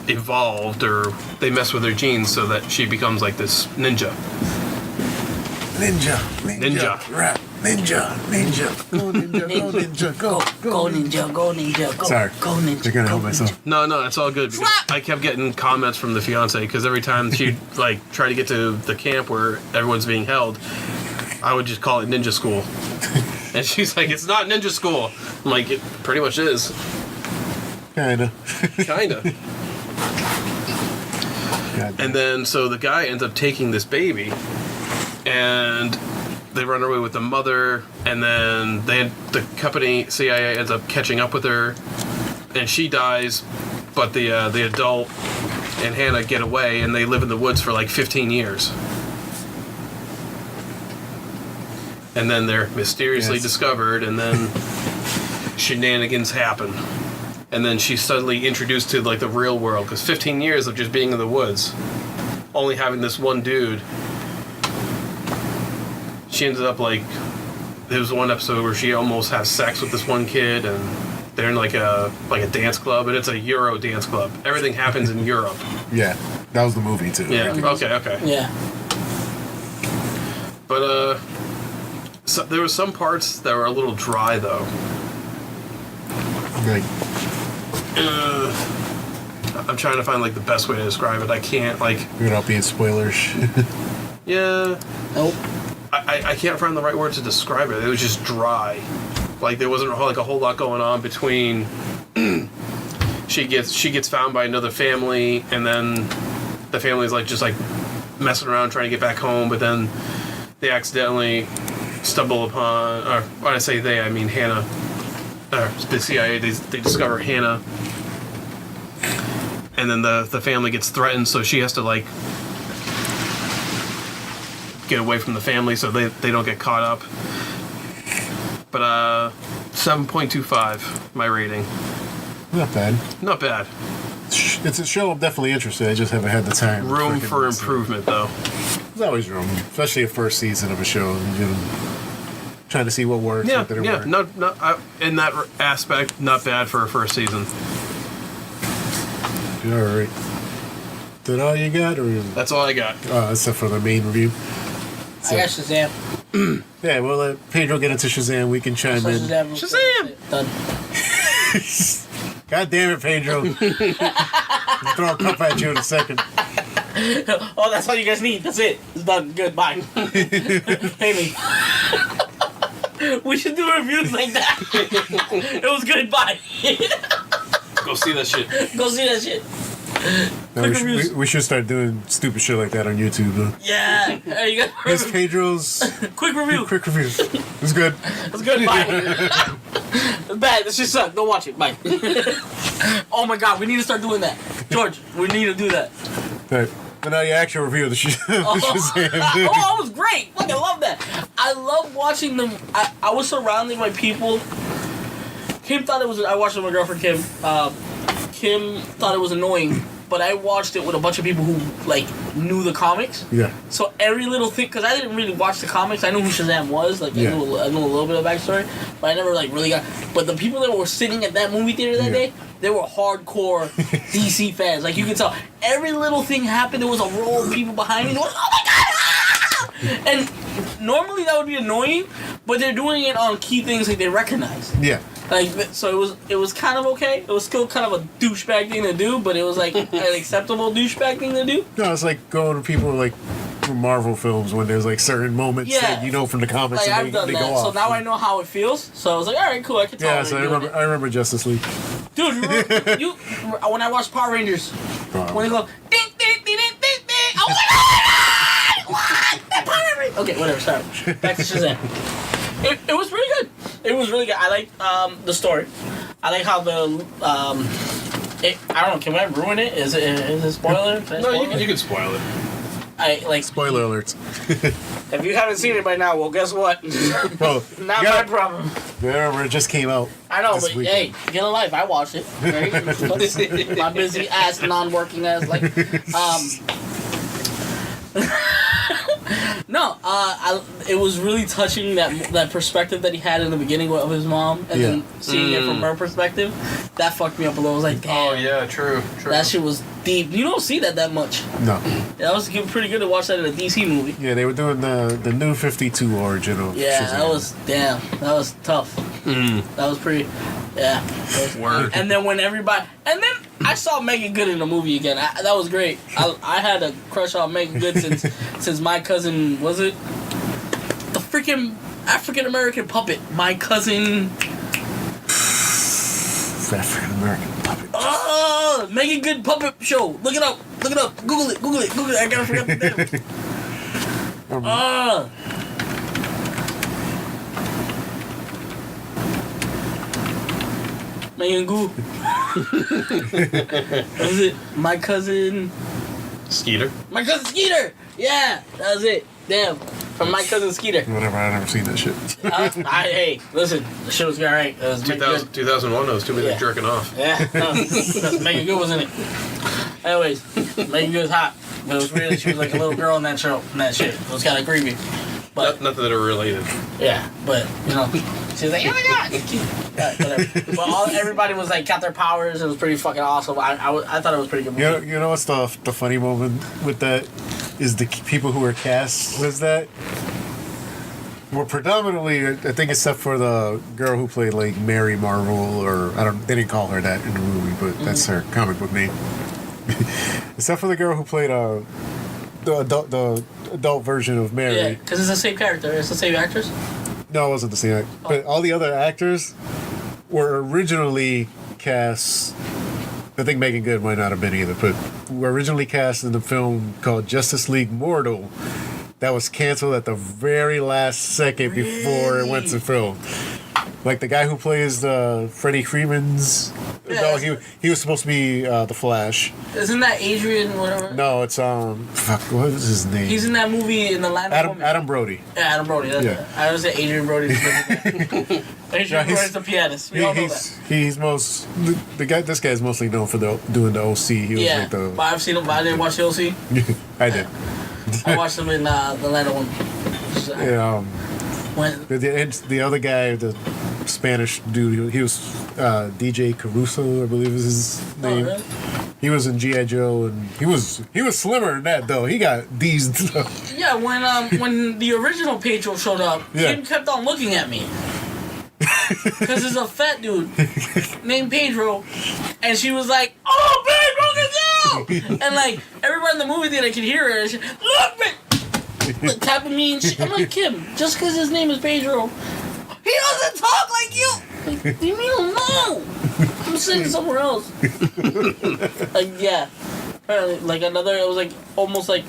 evolved, or they mess with her genes so that she becomes like this ninja. Ninja. Rap. Ninja. Go ninja. Go ninja. Go. Go ninja, go ninja, go. Sorry. Go ninja. They're gonna go help myself. No, it's all good. Because I kept getting comments from the fiance because every time she'd like try to get to the camp where everyone's being held, I would just call it ninja school. And she's like, it's not ninja school. I'm like, it pretty much is. Kinda. And then, so the guy ends up taking this baby, and they run away with the mother, and then the company, CIA, ends up catching up with her, and she dies, but the adult and Hannah get away, and they live in the woods for like 15 years. And then they're mysteriously discovered, and then shenanigans happen. And then she's suddenly introduced to like the real world, because 15 years of just being in the woods, only having this one dude. She ended up like, there was one episode where she almost has sex with this one kid, and they're in like a dance club, and it's a Euro dance club. Everything happens in Europe. Yeah, that was the movie too. Yeah. Okay. Yeah. But so there were some parts that were a little dry though. Like, I'm trying to find like the best way to describe it. I can't like. without being spoilers. Yeah. Nope. I can't find the right word to describe it. It was just dry. Like there wasn't like a whole lot going on between. she gets found by another family, and then the family's like just like messing around trying to get back home, but then they accidentally stumble upon, or when I say they, I mean Hannah. The CIA, they discover Hannah, and then the family gets threatened, so she has to like get away from the family so they don't get caught up. But 7.25 my rating. Not bad. Not bad. It's a show I'm definitely interested. I just haven't had the time. Room for improvement though. There's always room, especially a first season of a show. You know, trying to see what works. Yeah, what didn't yeah. work. Not in that aspect, not bad for a first season. All right. Is that all you got, or That's all I got. except for the main review? I got Shazam. Yeah, we'll let Pedro get into Shazam. We can chime in. Shazam! Done. God damn it, Pedro! I'll throw a cup at you in a second. Oh, that's all you guys need. That's it. It's done. Good. Bye. Pay me. We should do reviews like that. It was good. Bye. Go see that shit. Go see that shit. No, we should start doing stupid shit like that on YouTube. Though. Yeah. There you go. Here's Pedro's Quick review. quick reviews. It's good. It's good. Bye. It's bad. This shit sucks. Don't watch it. Bye. Oh my god. We need to start doing that. George, we need to do that. All right. But now your actual review of the Shazam. Oh, it was great. Fucking love that. I love watching them. I was surrounded by people. Kim thought it was. I watched it with my girlfriend Kim. Kim thought it was annoying, but I watched it with a bunch of people who like knew the comics. Yeah. So every little thing, because I didn't really watch the comics. I knew who Shazam was. Like I knew a little bit of backstory, but I never like really got. But the people that were sitting at that movie theater that day, they were hardcore DC fans. Like you could tell, every little thing happened. There was a row of people behind me. They were like, oh my god! Ah! And normally that would be annoying, but they're doing it on key things like they recognize. Yeah. Like so, it was kind of okay. It was still kind of a douchebag thing to do, but it was like an acceptable douchebag thing to do. No, it's like going to people like from Marvel films when there's like certain moments that you know from the comics Like and I've done they that, go off. so now I know how it feels. So I was like, all right, cool, I can tell. Yeah, so I remember Justice League. Dude, you when I watched Power Rangers, when they go ding ding ding ding ding ding, I was like, oh my god, what? Power Rangers. Okay, whatever. Sorry. Back to Shazam. It was really good. It was really good. I like the story. I like how the I don't know. Can I ruin it? Is it a spoiler? No, you can spoil it. I like Spoiler alerts. If you haven't seen it by now, well, guess what? Well, Not my problem. Remember, it just came out. I know, this but weekend. hey, get a life. I watched it. Right? My busy ass, non-working ass life. No, it was really touching that perspective that he had in the beginning of his mom, and then seeing it from her perspective. That fucked me up a little. I was like, damn. Oh yeah, true. That shit was deep. You don't see that much. No. That was pretty good to watch that in a DC movie. Yeah, they were doing the new 52 origin of Yeah, Shazam. that was tough. That was pretty, yeah. Word. And then I saw Megan Good in the movie again. That was great. I had a crush on Megan Good since my cousin, was it? The freaking African American puppet. My cousin. African American puppet. Oh, Megan Good puppet show. Look it up. Google it. I gotta forget the name. Megan Goo. What was it? My cousin Skeeter. Skeeter! Yeah, that was it. Damn. From My Cousin Skeeter. Whatever, I never seen that shit. Hey, listen, the shit was alright. It was 2001, I was too busy Yeah. jerking off. Yeah, Megan Good was in it. Anyways, Megan Good was hot. But it was weird that she was like a little girl in that show, and that shit. It was kind of creepy. But Not that they're related. yeah, but she was like, oh my god, it's cute. Yeah, whatever. But everybody was like, got their powers. It was pretty fucking awesome. I thought it was a pretty good movie. You know what's the funny moment with that is the people who were cast was that were predominantly, I think, except for the girl who played like Mary Marvel, or they didn't call her that in the movie, but that's her comic book name. Except for the girl who played the adult version of Mary. Yeah, because it's the same character. It's the same actress. No, it wasn't the same. But all the other actors were originally cast. I think Megan Good might not have been either, but were originally cast in the film called Justice League Mortal. That was canceled at the very last second before it went to film. Like the guy who plays Freddie Freeman's dog, he was supposed to be the Flash. Isn't that Adrian whatever? No, it's fuck, what was his name? He's in that movie in the Land of Women. Adam Brody. Yeah, Adam Brody. That's Yeah. it. I was at Adrian Brody. Adrian Brody's the pianist. We all know that. He's this guy's mostly known for doing the OC. He was Yeah, like the. but I've seen him. But I didn't watch the OC. I did. I watched him in the Land of Women. Yeah, When the other guy, the Spanish dude, he was DJ Caruso, I believe is his name. really? He was in G.I. Joe, and he was slimmer than that though. He got these. Yeah, when the original Pedro showed up, Yeah. Kim kept on looking at me. Because there's a fat dude named Pedro, and she was like, "Oh, Pedro, it's you!" And like everybody in the movie theater could hear her. And she, look, man, like, tapping me and shit. I'm like, Kim, just because his name is Pedro, he doesn't talk like you. Like, you don't know. I'm sitting somewhere else. Like, yeah. Apparently, like another. It was like almost like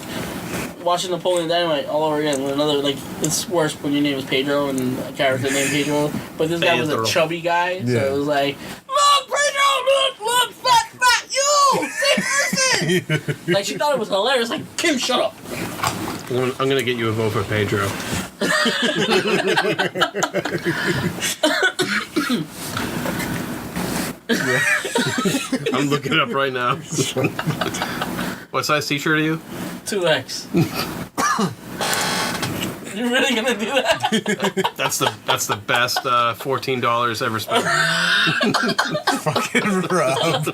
watching Napoleon Dynamite all over again. With another, like, it's worse when your name is Pedro and a character named Pedro. But this guy was a chubby guy, so Yeah. it was like, look, Pedro, look, fat, you, same person. Like, she thought it was hilarious. Like, Kim, shut up. I'm gonna get you a vote for Pedro. I'm looking it up right now. What size t-shirt are you? 2X. You're really gonna do that? That's the best $14 ever spent. Fucking Rob.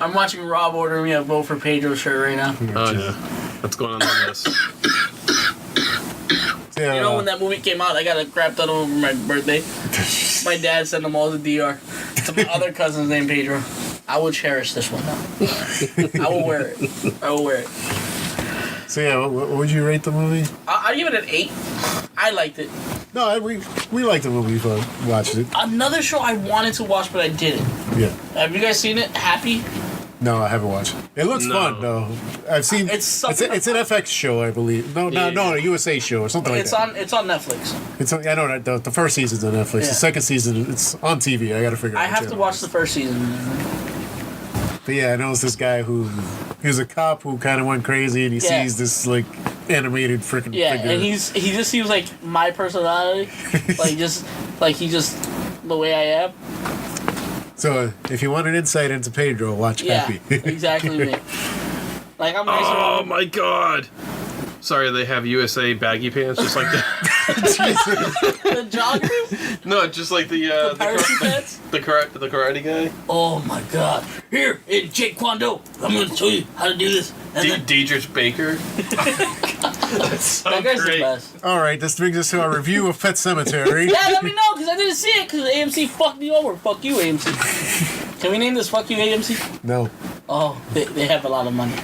I'm watching Rob order me a vote for Pedro shirt right now. Oh yeah, that's going on the list. Yeah, You know, when that movie came out, I got a crap ton over my birthday. My dad sent them all to DR. To my other cousin's named Pedro. I will cherish this one now. I will wear it. So yeah, what would you rate the movie? I give it an 8. I liked it. No, we liked the movie. We watched it. Another show I wanted to watch, but I didn't. Yeah. Have you guys seen it? Happy? No, I haven't watched it. It looks No. fun though. I've seen. It's It's an FX show, I believe. No, a USA show or something like It's that. on Netflix. I know that the first season's on Netflix. Yeah. The second season, it's on TV. I gotta figure. I out have which to channel. watch the first season. But yeah, I know it's this guy he was a cop who kind of went crazy, and he Yeah. sees this like animated freaking Yeah, figure. and he just seems like my personality, he just the way I am. So if you want an insight into Pedro, watch Yeah, Happy. exactly me. Like I'm nice Oh around. my god. Sorry, they have USA baggy pants, just like the The joggers, no, just like the parachute pants. the karate guy. Oh my god! Here in Jake Kwando, I'm gonna show you how to do this. And then, Deidre Baker. That's so that guy's the great. best. All right, this brings us to our review of Pet Sematary. Yeah, let me know because I didn't see it because AMC fucked me over. Fuck you, AMC. Can we name this "Fuck You, AMC"? No, Oh, they have a lot of money.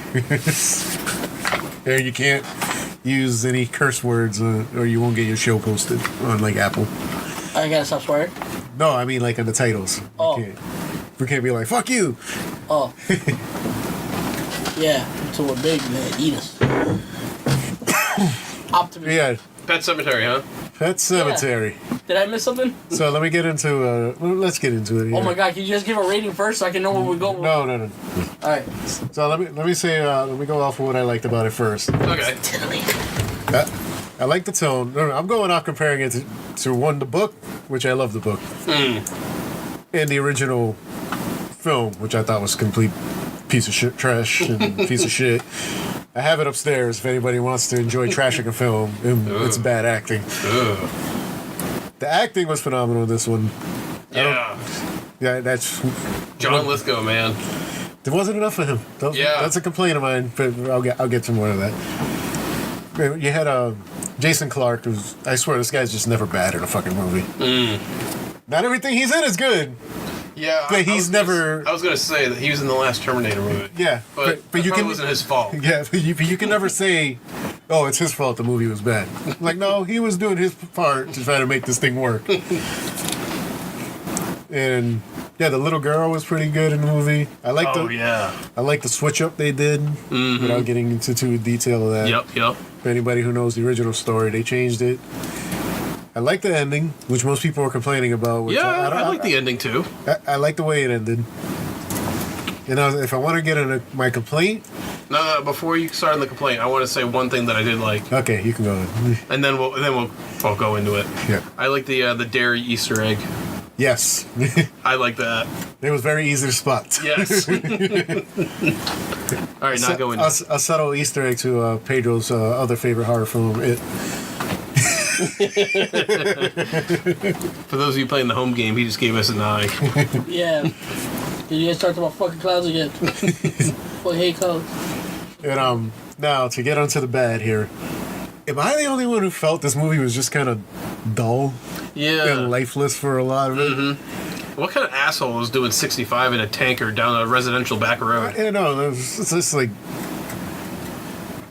there you can't use any curse words, or you won't get your show posted on like Apple. I gotta stop swearing. No, I mean like on the titles. Oh. We can't be like fuck you. Oh. Yeah, until we're big, man, eat us. Optimism. Yeah, Pet Sematary, huh? Pet Sematary. Did I miss something? So let me get into. Let's get into it. Oh my god, can you just give a rating first so I can know where we go? No. Alright. So let me say. Let me go off of what I liked about it first. Okay. I like the tone. No, I'm going off comparing it to one, the book, which I love the book, and the original film, which I thought was complete piece of shit, trash and piece of shit. I have it upstairs if anybody wants to enjoy trashing a film. It's bad acting. Ugh. The acting was phenomenal in this one. Yeah. Yeah, that's John Lithgow, man. there wasn't enough for him. Yeah. That's a complaint of mine, but I'll get to more of that. You had Jason Clarke, who's I swear this guy's just never bad in a fucking movie. Not everything he's in is good. Yeah. But he's never. I was gonna say that he was in the last Terminator movie. Yeah, But you can. wasn't his fault. Yeah, but you can never say, "Oh, it's his fault the movie was bad." Like, no, he was doing his part to try to make this thing work. And yeah, the little girl was pretty good in the movie. I like yeah. I like the switch up they did without getting into too detail of that. Yep. For anybody who knows the original story, they changed it. I like the ending, which most people were complaining about. Which Yeah, I like the ending too. I like the way it ended. You know, if I want to get into my complaint, No, before you start on the complaint, I want to say one thing that I did like, okay, you can go ahead. and then we'll go into it. Yeah. I like the dairy Easter egg. Yes, I like that. it was very easy to spot. Yes. All right, now go into it. A subtle Easter egg to Pedro's other favorite horror film, It. For those of you playing the home game, he just gave us an eye. Yeah. Did you guys talk about fucking clouds again? Fuck hate clouds. And now to get onto the bad here. Am I the only one who felt this movie was just kind of dull Yeah. and lifeless for a lot of it? What kind of asshole is doing 65 in a tanker down a residential back road? You know, it's just like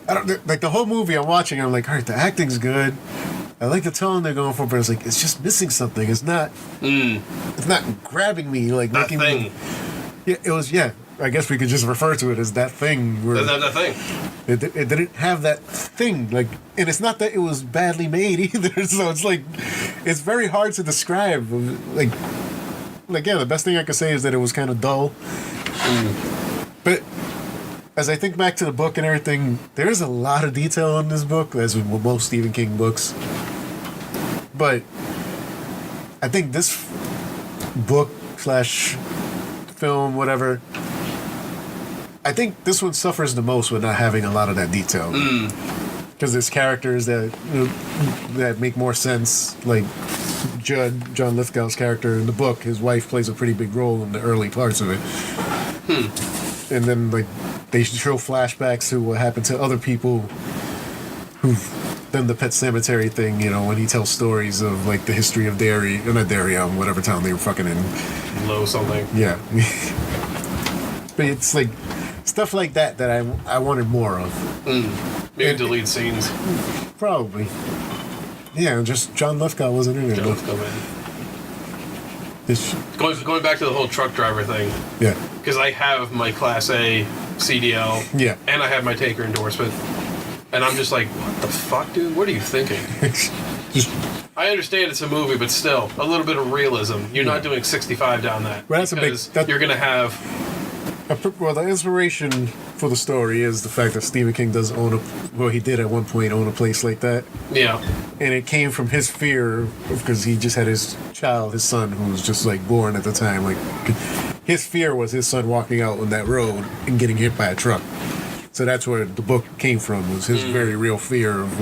I don't like the whole movie I'm watching. I'm like, all right, the acting's good. I like the tone they're going for, but it's like it's just missing something. It's not. It's not grabbing me like That making thing. me. Yeah, it was. Yeah, I guess we could just refer to it as that thing. Where Doesn't have that thing. it didn't have that thing. Like, and it's not that it was badly made either. So it's like it's very hard to describe. Like yeah, the best thing I could say is that it was kind of dull. But as I think back to the book and everything, there's a lot of detail in this book, as with most Stephen King books. But I think this book / film, whatever, I think this one suffers the most with not having a lot of that detail. Because there's characters that make more sense, like John Lithgow's character in the book. His wife plays a pretty big role in the early parts of it. And then like they show flashbacks to what happened to other people who've done the Pet Sematary thing, you know, when he tells stories of like the history of Derry, not Derry, whatever town they were fucking in. Low something. Yeah. But it's like stuff like that I wanted more of. Maybe delete scenes. Probably. Yeah, just John Lithgow wasn't in it. Let's go, man. It's, Going back to the whole truck driver thing, yeah. because I have my Class A CDL, Yeah. and I have my taker endorsement, and I'm just like, what the fuck, dude? What are you thinking? Just, I understand it's a movie, but still, a little bit of realism. You're not doing 65 down that. Well, that's a big- because you're gonna have Well, the inspiration for the story is the fact that Stephen King does own he did at one point own a place like that. Yeah. And it came from his fear, because he just had his son, who was just like born at the time. Like, his fear was his son walking out on that road and getting hit by a truck. So that's where the book came from, was his very real fear of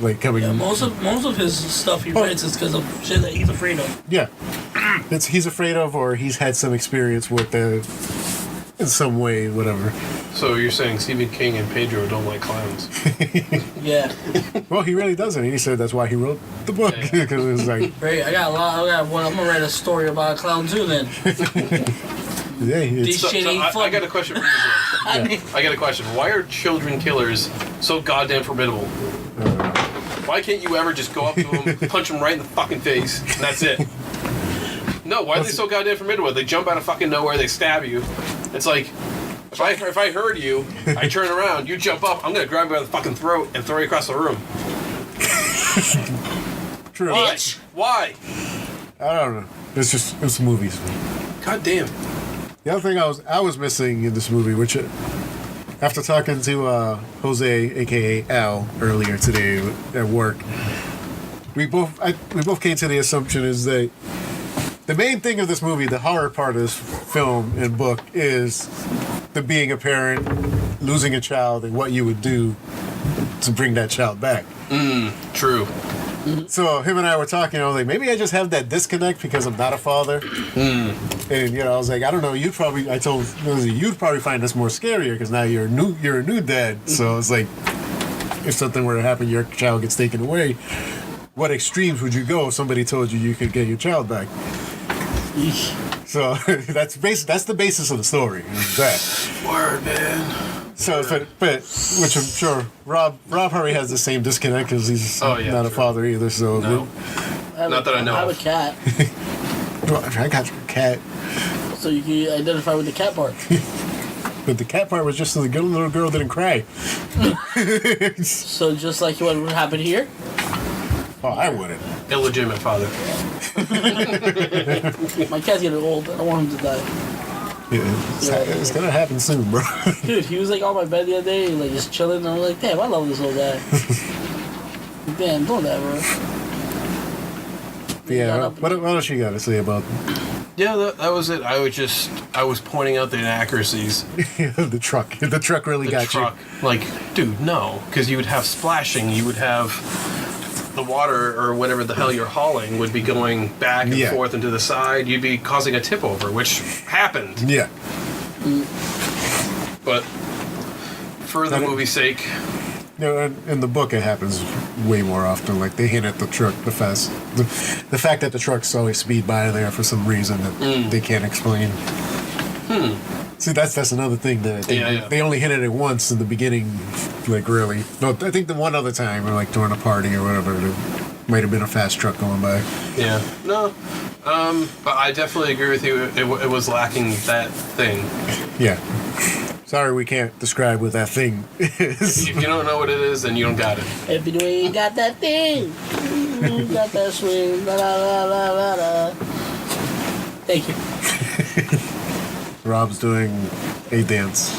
like coming. Yeah, most of his stuff he writes is because of shit that he's afraid of. Yeah, he's afraid of, or he's had some experience with that in some way, whatever. So you're saying Stephen King and Pedro don't like clowns? Yeah. Well, he really doesn't. He said that's why he wrote the book, because it was like, Great. I got one. I'm gonna write a story about a clown too. Then. yeah, it's, These shit ain't I fun. got a question for you, James. I got a question. Why are children killers so goddamn formidable? Why can't you ever just go up to them, punch them right in the fucking face, and that's it? No, why are they so goddamn formidable? They jump out of fucking nowhere, they stab you. It's like, if I heard you, I turn around, you jump up, I'm gonna grab you by the fucking throat and throw you across the room. true. Why? Why? I don't know. It's movies. God damn. The other thing I was missing in this movie, which after talking to Jose, aka Al, earlier today at work, we both came to the assumption is that the main thing of this movie, the horror part of this film and book, is the being a parent, losing a child, and what you would do to bring that child back. True. So him and I were talking. I was like, maybe I just have that disconnect because I'm not a father. And I was like, I don't know. You'd probably find this more scarier because now you're a new dad. So it's like, if something were to happen, your child gets taken away. What extremes would you go if somebody told you could get your child back? So that's the basis of the story. Is that Word, man. So, but which I'm sure Rob probably has the same disconnect because he's not a father either. So No. Not that I know I have of. a cat, I got your cat, so you can identify with the cat part. but the cat part was just so the little girl didn't cry. So just like what would happen here. Oh, I wouldn't. Illegitimate father. My cat's getting old. I don't want him to die. Yeah, it's gonna happen soon, bro. Dude, he was like on my bed the other day, like just chilling. And I was like, damn, I love this old guy. Damn, don't that, bro. Yeah. What else you got to say about Yeah, that was it. I was pointing out the inaccuracies. the truck? The truck really got Truck. Like, dude, no. Because you would have splashing. You would have the water or whatever the hell you're hauling would be going back and forth and to the side. You'd be causing a tip over, which happened. you. Yeah. But for the movie's sake, In the book, it happens way more often. Like they hint at the truck, the fact that the trucks always speed by there for some reason that they can't explain. See, that's another thing that I think they only hinted at once in the beginning, like really. No, I think the one other time, or like during a party or whatever, there might have been a fast truck going by. yeah, no. But I definitely agree with you. It was lacking that thing. Yeah. Sorry, we can't describe what that thing is. If you don't know what it is, then you don't got it. If you ain't got that thing, you got that swing. La, la, la, la, la. Thank you. Rob's doing a dance.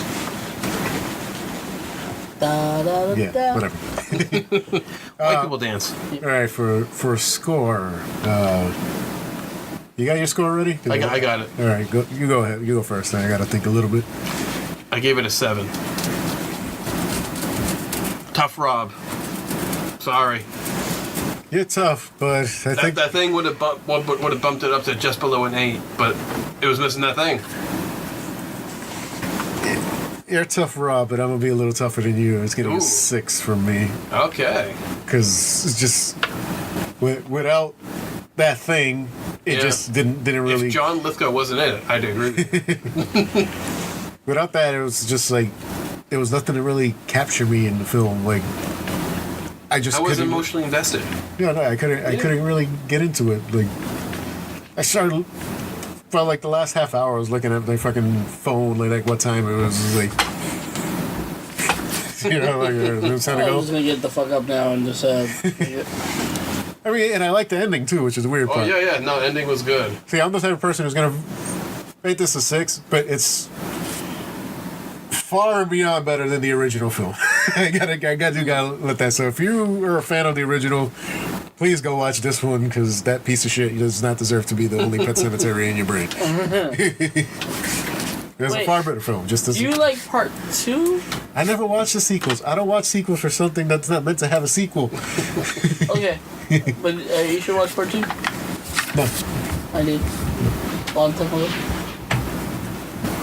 Da, da, da, Yeah, da. whatever. White people dance. All right, for a score, you got your score ready? I got it. All right, you go ahead. You go first. Then I got to think a little bit. I gave it a 7. Tough Rob. Sorry. You're tough, but I think That thing would have bumped it up to just below an 8, but it was missing that thing. you're tough, Rob. But I'm gonna be a little tougher than you. It's getting Ooh. a 6 from me Okay. because it's just without that thing, it just didn't really. If John Lithgow wasn't in it, I'd agree with you. Without that, it was just like there was nothing to really capture me in the film. Like I just I was couldn't. emotionally invested. Yeah, no, I couldn't really get into it. Like I started for like the last half hour. I was looking at my fucking phone, like what time it was. Like you know, like it was time to I'm go. just gonna get the fuck up now and just. I mean, and I like the ending too, which is the weird Oh part. yeah. No, ending was good. See, I'm the type of person who's gonna. rate this a 6, but it's far and beyond better than the original film. I gotta let that. So if you are a fan of the original, please go watch this one because that piece of shit does not deserve to be the only Pet Sematary in your brain. It's a far better film. Just as Do you like part 2? I never watched the sequels. I don't watch sequels for something that's not meant to have a sequel. Okay. But you should watch part 2? No. I did. Long time ago.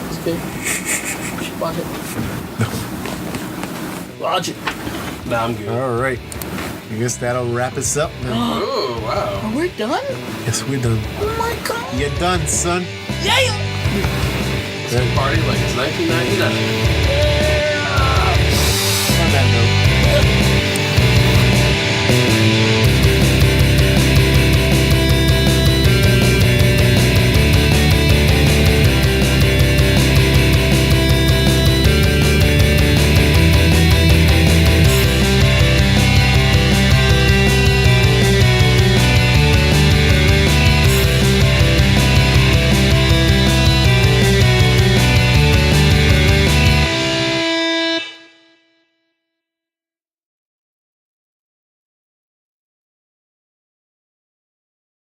It's good. You should watch it. Watch it. Nah, I'm good. All right. I guess that'll wrap us up now. Oh, wow. Are we done? Yes, we're done. Oh my god. You're done, son. Yeah. Party like it's 1999. On that note.